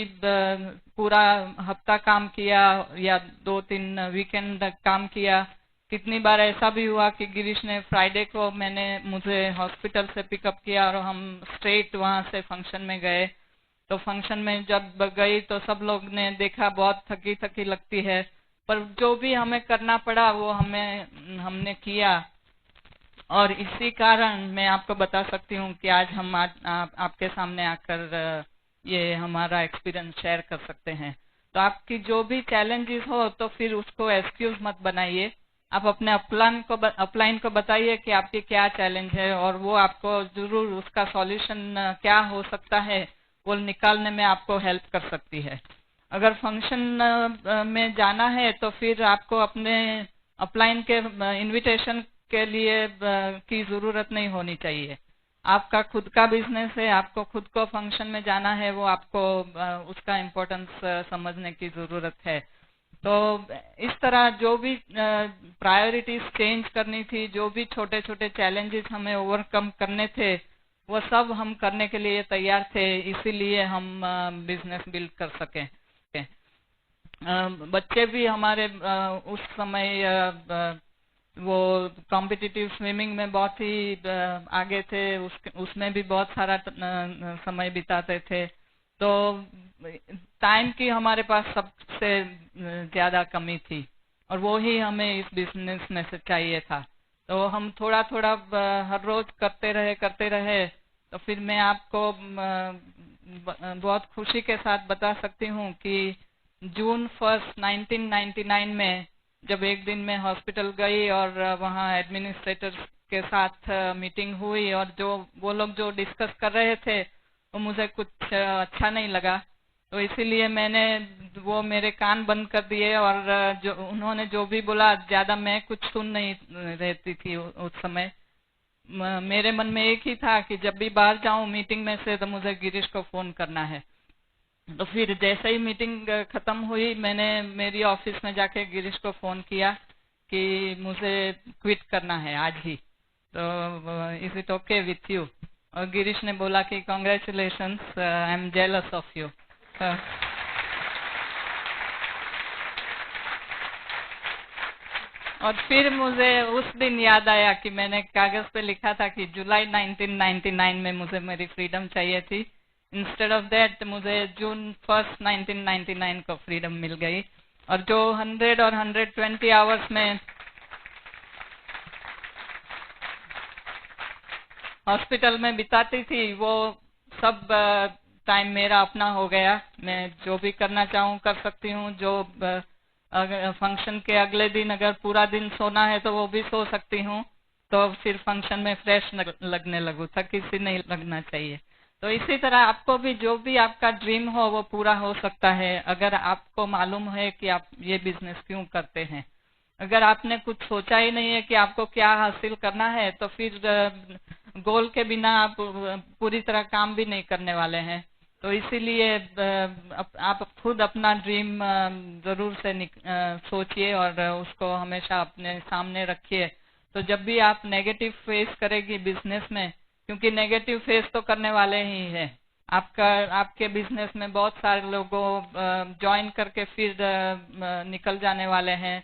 पूरा हफ्ता काम किया या 2-3 वीकेंड काम किया। कितनी बार ऐसा भी हुआ कि गिरीश ने फ्राइडे को मुझे हॉस्पिटल से पिकअप किया और हम स्ट्रेट वहां से फंक्शन में गए। तो फंक्शन में जब गई तो सब लोग ने देखा बहुत थकी थकी लगती है, पर जो भी हमें करना पड़ा वो हमने किया। और इसी कारण मैं आपको बता सकती हूँ कि आज हम आपके सामने आकर ये हमारा एक्सपीरियंस शेयर कर सकते हैं। तो आपकी जो भी चैलेंजेस हो तो फिर उसको एक्सक्यूज मत बनाइए, आप अपने अपलाइन को बताइए कि आपकी क्या चैलेंज है और वो आपको जरूर उसका सॉल्यूशन क्या हो सकता है वो निकालने में आपको हेल्प कर सकती है। अगर फंक्शन में जाना है तो फिर आपको अपने अपलाइन के इनविटेशन के लिए की जरूरत नहीं होनी चाहिए। आपका खुद का बिजनेस है, आपको खुद को फंक्शन में जाना है, वो आपको उसका इम्पोर्टेंस समझने की जरूरत है। तो इस तरह जो भी प्रायोरिटीज चेंज करनी थी, जो भी छोटे छोटे चैलेंजेस हमें ओवरकम करने थे, वो सब हम करने के लिए तैयार थे, इसीलिए हम बिजनेस बिल्ड कर सके। बच्चे भी हमारे उस समय वो कॉम्पिटिटिव स्विमिंग में बहुत ही आगे थे, उसमें भी बहुत सारा समय बिताते थे। तो टाइम की हमारे पास सबसे ज्यादा कमी थी और वो ही हमें इस बिजनेस में से चाहिए था। तो हम थोड़ा थोड़ा हर रोज करते रहे। तो फिर मैं आपको बहुत खुशी के साथ बता सकती हूँ कि जून 1 1999 में जब एक दिन मैं हॉस्पिटल गई और वहाँ एडमिनिस्ट्रेटर के साथ मीटिंग हुई और जो वो लोग जो डिस्कस कर रहे थे वो मुझे कुछ अच्छा नहीं लगा। तो इसीलिए मैंने वो मेरे कान बंद कर दिए और जो उन्होंने जो भी बोला ज्यादा मैं कुछ सुन नहीं रहती थी उस समय। मेरे मन में एक ही था कि जब भी बाहर जाऊं मीटिंग में से तो मुझे गिरीश को फोन करना है। तो फिर जैसे ही मीटिंग खत्म हुई मैंने मेरी ऑफिस में जाके गिरीश को फोन किया कि मुझे क्विट करना है आज ही, तो is it okay with you? और गिरीश ने बोला कि congratulations, I am jealous of you. और फिर मुझे उस दिन याद आया कि मैंने कागज पे लिखा था कि जुलाई 1999 में मुझे मेरी फ्रीडम चाहिए थी। इंस्टेड ऑफ दैट मुझे जून 1 1999 को फ्रीडम मिल गई। और जो 100 और 120 आवर्स में हॉस्पिटल में बिताती थी वो सब टाइम मेरा अपना हो गया। मैं जो भी करना चाहूँ कर सकती हूँ। जो अगर फंक्शन के अगले दिन अगर पूरा दिन सोना है तो वो भी सो सकती हूँ। तो फिर फंक्शन में फ्रेश लगने लगूँ, तक किसी नहीं लगना चाहिए। तो इसी तरह आपको भी जो भी आपका ड्रीम हो वो पूरा हो सकता है अगर आपको मालूम है कि आप ये बिजनेस क्यों करते हैं। अगर आपने कुछ सोचा ही नहीं है कि आपको क्या हासिल करना है तो फिर गोल के बिना आप पूरी तरह काम भी नहीं करने वाले हैं। तो इसीलिए आप खुद अपना ड्रीम जरूर से सोचिए और उसको हमेशा अपने सामने रखिए। तो जब भी आप नेगेटिव फेस करेगी बिजनेस में, क्योंकि नेगेटिव फेस तो करने वाले ही है, आपके बिजनेस में बहुत सारे लोगों ज्वाइन करके फिर निकल जाने वाले हैं,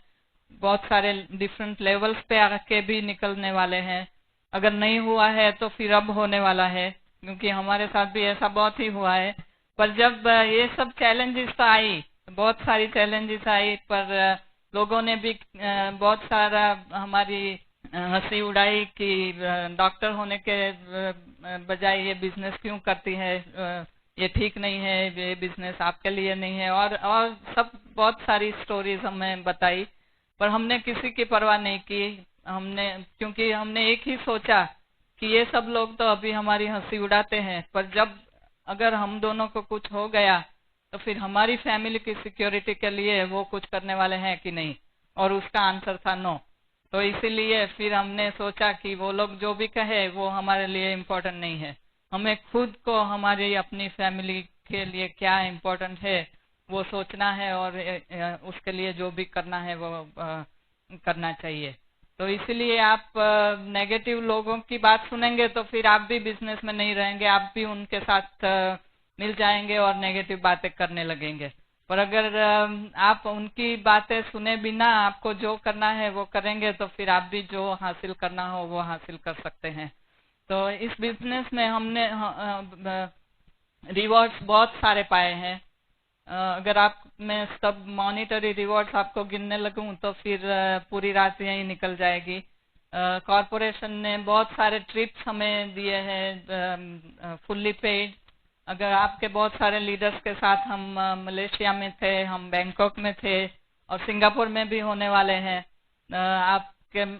बहुत सारे डिफरेंट लेवल्स पे आके भी निकलने वाले हैं। अगर नहीं हुआ है तो फिर अब होने वाला है, क्योंकि हमारे साथ भी ऐसा बहुत ही हुआ है। पर जब ये सब चैलेंजेस तो आई, बहुत सारी चैलेंजेस आई, पर लोगों ने भी बहुत सारा हमारी हंसी उड़ाई कि डॉक्टर होने के बजाय ये बिजनेस क्यों करती है, ये ठीक नहीं है, ये बिजनेस आपके लिए नहीं है, और सब बहुत सारी स्टोरीज हमें बताई। पर हमने किसी की परवाह नहीं की, क्योंकि हमने एक ही सोचा कि ये सब लोग तो अभी हमारी हंसी उड़ाते हैं, पर जब अगर हम दोनों को कुछ हो गया तो फिर हमारी फैमिली की सिक्योरिटी के लिए वो कुछ करने वाले हैं कि नहीं। और उसका आंसर था नो। तो इसीलिए फिर हमने सोचा कि वो लोग जो भी कहे वो हमारे लिए इम्पोर्टेंट नहीं है। हमें खुद को हमारी अपनी फैमिली के लिए क्या इम्पोर्टेंट है वो सोचना है और उसके लिए जो भी करना है वो करना चाहिए। तो इसीलिए आप नेगेटिव लोगों की बात सुनेंगे तो फिर आप भी बिजनेस में नहीं रहेंगे, आप भी उनके साथ मिल जाएंगे और नेगेटिव बातें करने लगेंगे। पर अगर आप उनकी बातें सुने बिना आपको जो करना है वो करेंगे तो फिर आप भी जो हासिल करना हो वो हासिल कर सकते हैं। तो इस बिजनेस में हमने रिवॉर्ड्स बहुत सारे पाए हैं। अगर आप मैं सब मॉनिटरी रिवॉर्ड्स आपको गिनने लगूं तो फिर पूरी रात यही निकल जाएगी। कॉरपोरेशन ने बहुत सारे ट्रिप्स हमें दिए हैं फुल्ली पेड। अगर आपके बहुत सारे लीडर्स के साथ हम मलेशिया में थे, हम बैंकॉक में थे और सिंगापुर में भी होने वाले हैं।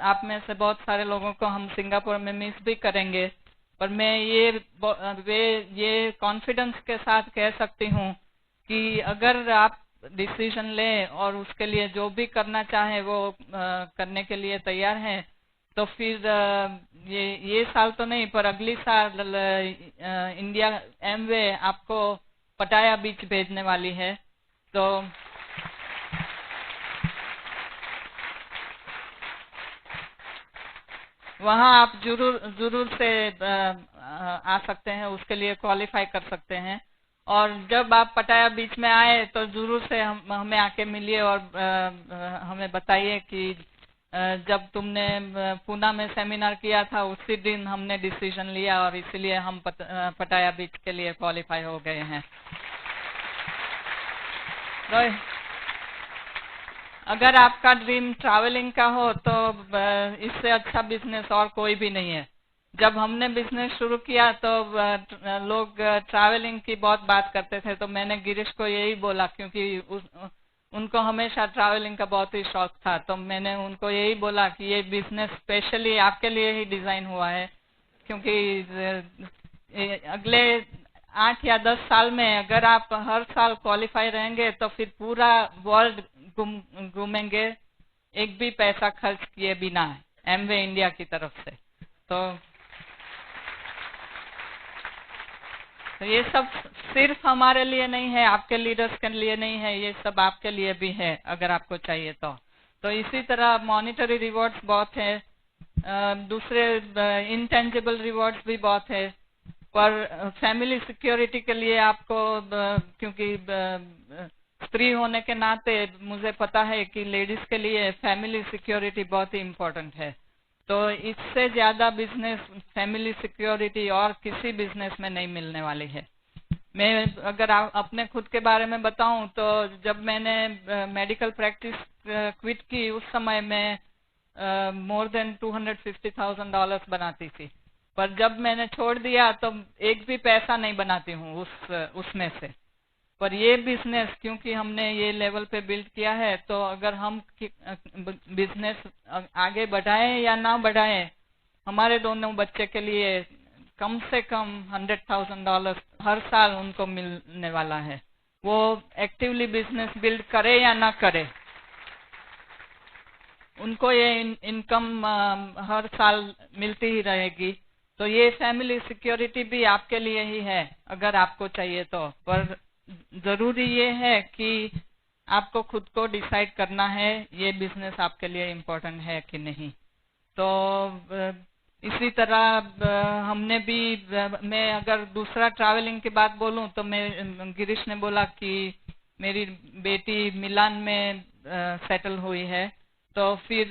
आप में से बहुत सारे लोगों को हम सिंगापुर में मिस भी करेंगे। पर मैं ये कॉन्फिडेंस के साथ कह सकती हूँ कि अगर आप डिसीजन लें और उसके लिए जो भी करना चाहे वो करने के लिए तैयार हैं तो फिर ये साल तो नहीं पर अगली साल इंडिया एमवे आपको पटाया बीच भेजने वाली है। तो वहाँ आप जरूर से आ सकते हैं, उसके लिए क्वालिफाई कर सकते हैं। और जब आप पटाया बीच में आए तो जरूर से हमें आके मिलिए और हमें बताइए कि जब तुमने पूना में सेमिनार किया था उसी दिन हमने डिसीजन लिया और इसीलिए हम पटाया बीच के लिए क्वालिफाई हो गए हैं। तो अगर आपका ड्रीम ट्रैवलिंग का हो तो इससे अच्छा बिजनेस और कोई भी नहीं है। जब हमने बिजनेस शुरू किया तो लोग ट्रैवलिंग की बहुत बात करते थे, तो मैंने गिरीश को यही बोला, क्योंकि उनको हमेशा ट्रैवलिंग का बहुत ही शौक था। तो मैंने उनको यही बोला कि ये बिजनेस स्पेशली आपके लिए ही डिजाइन हुआ है, क्योंकि अगले 8 या 10 साल में अगर आप हर साल क्वालिफाई रहेंगे तो फिर पूरा वर्ल्ड घूमेंगे, एक भी पैसा खर्च किए बिना, एमवे इंडिया की तरफ से। तो ये सब सिर्फ हमारे लिए नहीं है, आपके लीडर्स के लिए नहीं है, ये सब आपके लिए भी है अगर आपको चाहिए तो इसी तरह मॉनिटरी रिवॉर्ड्स बहुत है, दूसरे इंटेंजिबल रिवॉर्ड्स भी बहुत है। पर फैमिली सिक्योरिटी के लिए आपको क्योंकि स्त्री होने के नाते मुझे पता है कि लेडीज के लिए फैमिली सिक्योरिटी बहुत ही इम्पोर्टेंट है। तो इससे ज्यादा बिजनेस फैमिली सिक्योरिटी और किसी बिजनेस में नहीं मिलने वाली है। मैं अगर अपने खुद के बारे में बताऊं तो जब मैंने मेडिकल प्रैक्टिस क्विट की उस समय मैं मोर देन $250,000 बनाती थी, पर जब मैंने छोड़ दिया तो एक भी पैसा नहीं बनाती हूँ उसमें से। पर ये बिजनेस क्योंकि हमने ये लेवल पे बिल्ड किया है, तो अगर हम बिजनेस आगे बढ़ाएं या ना बढ़ाएं, हमारे दोनों बच्चे के लिए कम से कम $100,000 हर साल उनको मिलने वाला है। वो एक्टिवली बिजनेस बिल्ड करे या ना करे, उनको ये इनकम हर साल मिलती ही रहेगी। तो ये फैमिली सिक्योरिटी भी आपके लिए ही है अगर आपको चाहिए तो। पर जरूरी ये है कि आपको खुद को डिसाइड करना है ये बिजनेस आपके लिए इम्पोर्टेंट है कि नहीं। तो इसी तरह हमने भी, मैं अगर दूसरा ट्रैवलिंग की बात बोलूं तो मैं, गिरीश ने बोला कि मेरी बेटी मिलान में सेटल हुई है, तो फिर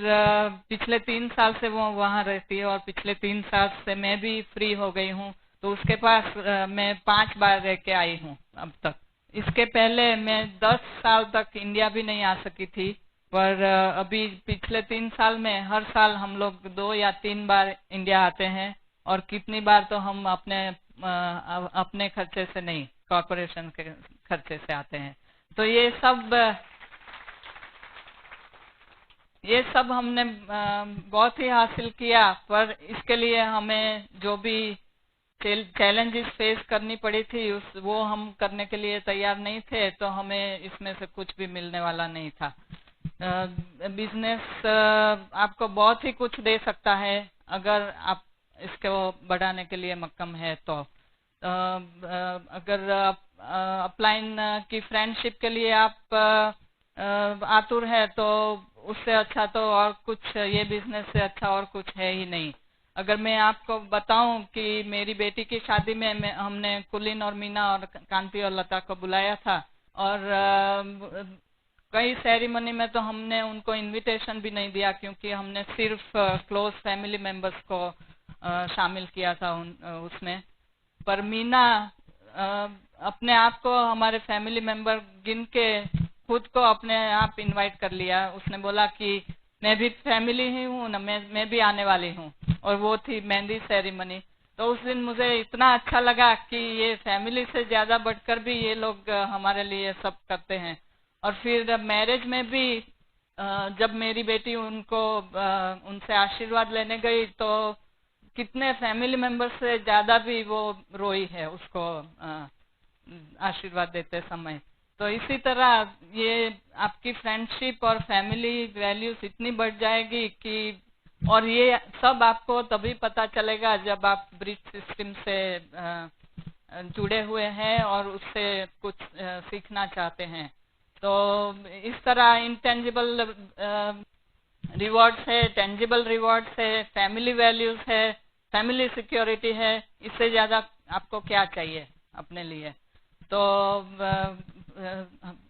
पिछले 3 साल से वो वहाँ रहती है और पिछले 3 साल से मैं भी फ्री हो गई हूँ, तो उसके पास मैं 5 बार रह के आई हूँ अब तक। इसके पहले मैं 10 साल तक इंडिया भी नहीं आ सकी थी, पर अभी पिछले 3 साल में हर साल हम लोग 2 या 3 बार इंडिया आते हैं, और कितनी बार तो हम अपने खर्चे से नहीं, कॉर्पोरेशन के खर्चे से आते हैं। तो ये सब हमने बहुत ही हासिल किया, पर इसके लिए हमें जो भी चैलेंजेस फेस करनी पड़ी थी वो हम करने के लिए तैयार नहीं थे, तो हमें इसमें से कुछ भी मिलने वाला नहीं था। बिजनेस आपको बहुत ही कुछ दे सकता है अगर आप इसको बढ़ाने के लिए मक्कम है तो। अगर अपलाइन की फ्रेंडशिप के लिए आप आतुर है तो उससे अच्छा तो और कुछ, ये बिजनेस से अच्छा और कुछ है ही नहीं। अगर मैं आपको बताऊं कि मेरी बेटी की शादी में हमने कुलीन और मीना और कांति और लता को बुलाया था, और कई सेरेमनी में तो हमने उनको इनविटेशन भी नहीं दिया, क्योंकि हमने सिर्फ क्लोज फैमिली मेंबर्स को शामिल किया था उसमें। पर मीना अपने आप को हमारे फैमिली मेंबर गिन के खुद को अपने आप इनवाइट कर लिया। उसने बोला कि मैं भी फैमिली ही हूँ ना, मैं भी आने वाली हूँ, और वो थी मेहंदी सेरेमनी। तो उस दिन मुझे इतना अच्छा लगा कि ये फैमिली से ज्यादा बढ़कर भी ये लोग हमारे लिए सब करते हैं। और फिर मैरिज में भी जब मेरी बेटी उनसे आशीर्वाद लेने गई तो कितने फैमिली मेंबर से ज्यादा भी वो रोई है उसको आशीर्वाद देते समय। तो इसी तरह ये आपकी फ्रेंडशिप और फैमिली वैल्यूज इतनी बढ़ जाएगी कि, और ये सब आपको तभी पता चलेगा जब आप ब्रिज सिस्टम से जुड़े हुए हैं और उससे कुछ सीखना चाहते हैं। तो इस तरह इंटेंजिबल रिवॉर्ड्स है, टेंजिबल रिवॉर्ड्स है, फैमिली वैल्यूज है, फैमिली सिक्योरिटी है, इससे ज्यादा आपको क्या चाहिए अपने लिए। तो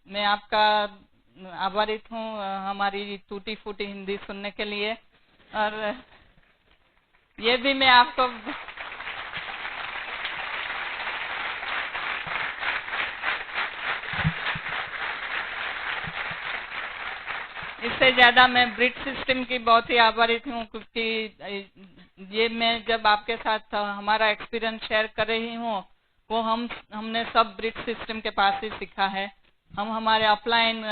मैं आपका आभारित हूँ हमारी टूटी फूटी हिंदी सुनने के लिए। और ये भी मैं आपको इससे ज्यादा मैं ब्रिट सिस्टम की बहुत ही आभारित हूँ, क्योंकि ये मैं जब आपके साथ हमारा एक्सपीरियंस शेयर कर रही हूँ वो हमने सब ब्रिट सिस्टम के पास ही सीखा है। हम हमारे अपलाइन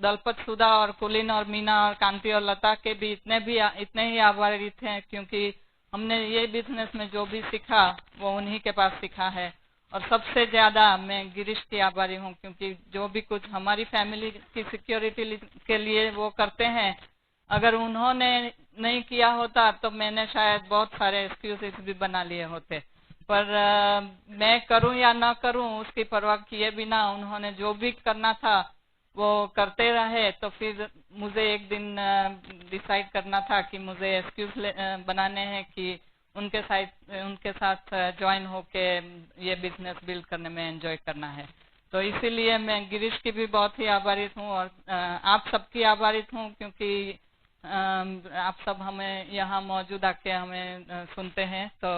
दलपत सुधा और कुलीन और मीना और कांति और लता के भी इतने ही आभारित हैं, क्योंकि हमने ये बिजनेस में जो भी सीखा वो उन्हीं के पास सीखा है। और सबसे ज्यादा मैं गिरीश की आभारी हूँ, क्योंकि जो भी कुछ हमारी फैमिली की सिक्योरिटी के लिए वो करते हैं, अगर उन्होंने नहीं किया होता तो मैंने शायद बहुत सारे एक्सक्यूजेस भी बना लिए होते। पर मैं करूं या ना करूं उसकी परवाह किए बिना उन्होंने जो भी करना था वो करते रहे। तो फिर मुझे एक दिन डिसाइड करना था कि मुझे एक्सक्यूज बनाने हैं कि उनके साथ ज्वाइन होके ये बिजनेस बिल्ड करने में एंजॉय करना है। तो इसीलिए मैं गिरीश की भी बहुत ही आभारित हूँ और आप सबकी आभारित हूँ, क्योंकि आप सब हमें यहाँ मौजूद आके हमें सुनते हैं। तो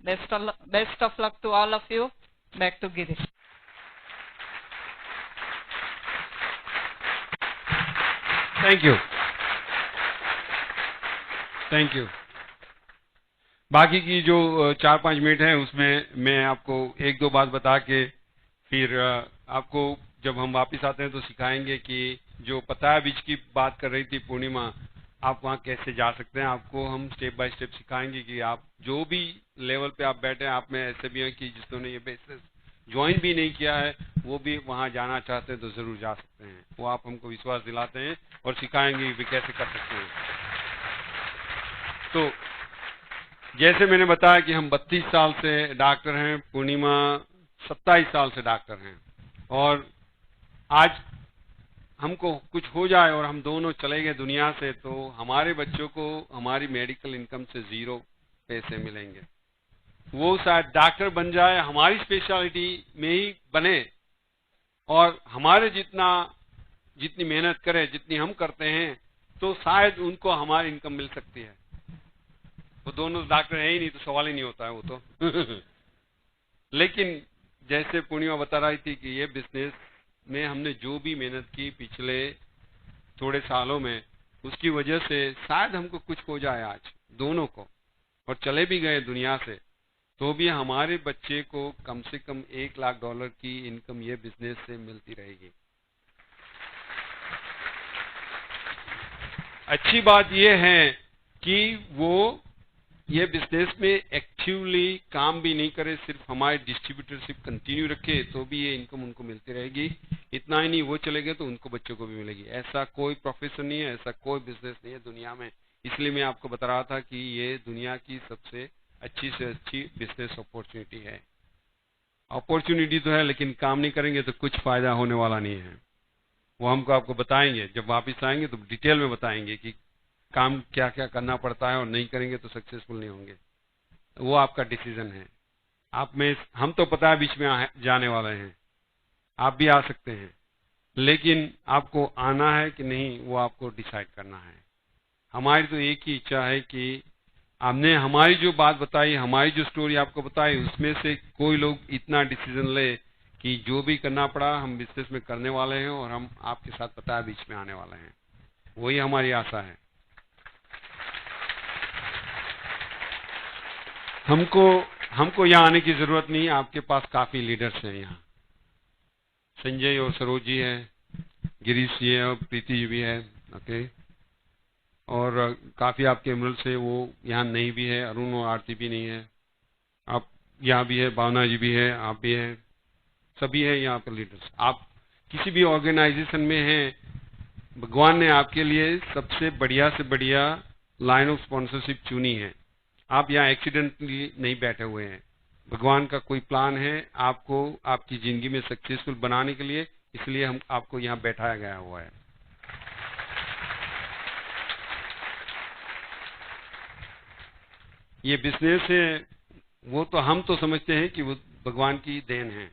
best of luck to all of you. Back to Girish. Thank you. बाकी की जो 4-5 मिनट है उसमें मैं आपको एक दो बात बता के फिर आपको जब हम वापस आते हैं तो सिखाएंगे कि जो पताया बीच की बात कर रही थी पूर्णिमा, आप वहाँ कैसे जा सकते हैं। आपको हम स्टेप बाय स्टेप सिखाएंगे कि आप जो भी लेवल पे आप बैठे हैं, आप में ऐसे भी हैं कि जिन्होंने ये बिजनेस ज्वाइन भी नहीं किया है वो भी वहाँ जाना चाहते हैं तो जरूर जा सकते हैं। वो आप हमको विश्वास दिलाते हैं और सिखाएंगे भी कैसे कर सकते हैं। तो जैसे मैंने बताया कि हम 32 साल से डॉक्टर हैं, पूर्णिमा 27 साल से डॉक्टर हैं, और आज हमको कुछ हो जाए और हम दोनों चले गए दुनिया से तो हमारे बच्चों को हमारी मेडिकल इनकम से 0 पैसे मिलेंगे। वो शायद डॉक्टर बन जाए, हमारी स्पेशलिटी में ही बने और हमारे जितनी मेहनत करे जितनी हम करते हैं तो शायद उनको हमारी इनकम मिल सकती है। वो दोनों डॉक्टर है ही नहीं तो सवाल ही नहीं होता है वो तो लेकिन जैसे पूर्णिमा बता रही थी कि ये बिजनेस में हमने जो भी मेहनत की पिछले थोड़े सालों में, उसकी वजह से शायद हमको कुछ हो जाए आज दोनों को, और चले भी गए दुनिया से तो भी हमारे बच्चे को कम से कम $1 लाख की इनकम ये बिजनेस से मिलती रहेगी। अच्छी बात यह है कि वो ये बिजनेस में एक्टिवली काम भी नहीं करे, सिर्फ हमारे डिस्ट्रीब्यूटरशिप कंटिन्यू रखे तो भी ये इनकम उनको मिलती रहेगी। इतना ही नहीं, वो चले गए तो उनको बच्चों को भी मिलेगी। ऐसा कोई प्रोफेशन नहीं है, ऐसा कोई बिजनेस नहीं है दुनिया में। इसलिए मैं आपको बता रहा था कि ये दुनिया की सबसे अच्छी से अच्छी बिजनेस अपॉर्चुनिटी है। अपॉर्चुनिटी तो है लेकिन काम नहीं करेंगे तो कुछ फायदा होने वाला नहीं है। वो हमको आपको बताएंगे, जब वापिस आएंगे तो डिटेल में बताएंगे कि काम क्या क्या करना पड़ता है और नहीं करेंगे तो सक्सेसफुल नहीं होंगे। वो आपका डिसीजन है। आप में हम तो पता है बीच में जाने वाले हैं, आप भी आ सकते हैं, लेकिन आपको आना है कि नहीं वो आपको डिसाइड करना है। हमारी तो एक ही इच्छा है कि हमने हमारी जो बात बताई, हमारी जो स्टोरी आपको बताई, उसमें से कोई लोग इतना डिसीजन ले कि जो भी करना पड़ा हम बिजनेस में करने वाले हैं और हम आपके साथ पता है बीच में आने वाले हैं। वही हमारी आशा है। हमको यहाँ आने की जरूरत नहीं, आपके पास काफी लीडर्स हैं यहाँ। संजय और सरोज जी है, गिरीश जी है और प्रीति जी भी है, ओके। और काफी आपके एमरल से वो यहाँ नहीं भी है, अरुण और आरती भी नहीं है, आप यहाँ भी है, भावना जी भी है, आप भी हैं, सभी है यहाँ पर लीडर्स। आप किसी भी ऑर्गेनाइजेशन में हैं, भगवान ने आपके लिए सबसे बढ़िया से बढ़िया लाइन ऑफ स्पॉन्सरशिप चुनी है। आप यहाँ एक्सीडेंटली नहीं बैठे हुए हैं, भगवान का कोई प्लान है आपको आपकी जिंदगी में सक्सेसफुल बनाने के लिए, इसलिए हम आपको यहाँ बैठाया गया हुआ है। ये बिजनेस है वो तो हम तो समझते हैं कि वो भगवान की देन है,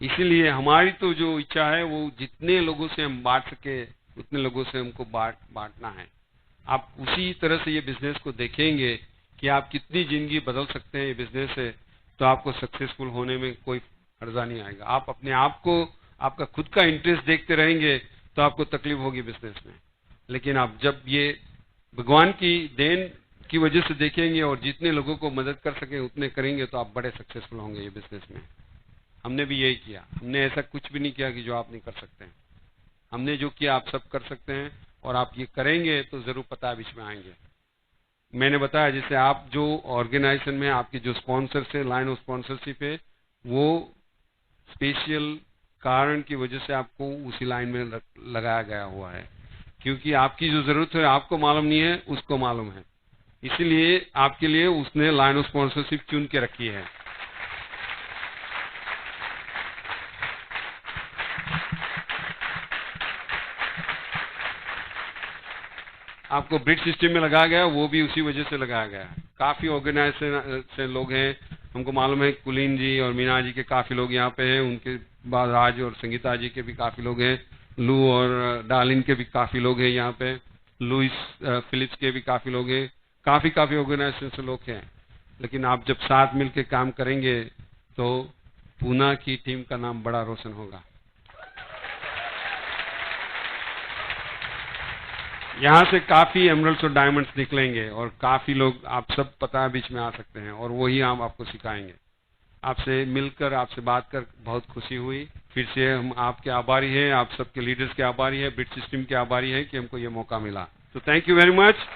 इसीलिए हमारी तो जो इच्छा है वो जितने लोगों से हम बांट सके उतने लोगों से हमको बांटना है। आप उसी तरह से ये बिजनेस को देखेंगे कि आप कितनी जिंदगी बदल सकते हैं ये बिजनेस से, तो आपको सक्सेसफुल होने में कोई हर्जा नहीं आएगा। आप अपने आप को, आपका खुद का इंटरेस्ट देखते रहेंगे तो आपको तकलीफ होगी बिजनेस में, लेकिन आप जब ये भगवान की देन की वजह से देखेंगे और जितने लोगों को मदद कर सके उतने करेंगे तो आप बड़े सक्सेसफुल होंगे ये बिजनेस में। हमने भी यही किया, हमने ऐसा कुछ भी नहीं किया कि जो आप नहीं कर सकते हैं। हमने जो किया आप सब कर सकते हैं, और आप ये करेंगे तो जरूर पता बीच में आएंगे। मैंने बताया जैसे आप जो ऑर्गेनाइजेशन में आपके जो स्पॉन्सर्स है, लाइन ऑफ स्पॉन्सरशिप है, वो स्पेशल कारण की वजह से आपको उसी लाइन में लगाया गया हुआ है, क्योंकि आपकी जो जरूरत है आपको मालूम नहीं है, उसको मालूम है, इसीलिए आपके लिए उसने लाइन ऑफ स्पॉन्सरशिप चुन के रखी है। आपको ब्रिज सिस्टम में लगाया गया, वो भी उसी वजह से लगाया गया है। काफी ऑर्गेनाइजेशन से लोग हैं, हमको मालूम है कुलीन जी और मीना जी के काफी लोग यहाँ पे हैं, उनके बाद राज और संगीता जी के भी काफी लोग हैं, लू और डार्लिन के भी काफी लोग हैं यहाँ पे, लुइस फिलिप्स के भी काफी लोग हैं, काफी ऑर्गेनाइजेशन से लोग हैं। लेकिन आप जब साथ मिलकर काम करेंगे तो पूना की टीम का नाम बड़ा रोशन होगा। यहाँ से काफी एमरल्ड्स और डायमंड्स निकलेंगे और काफी लोग आप सब पता बीच में आ सकते हैं, और वही हम आपको सिखाएंगे। आपसे मिलकर, आपसे बात कर बहुत खुशी हुई। फिर से हम आपके आभारी हैं, आप सबके लीडर्स के आभारी हैं, ब्रिज सिस्टम के आभारी हैं कि हमको ये मौका मिला। तो थैंक यू वेरी मच।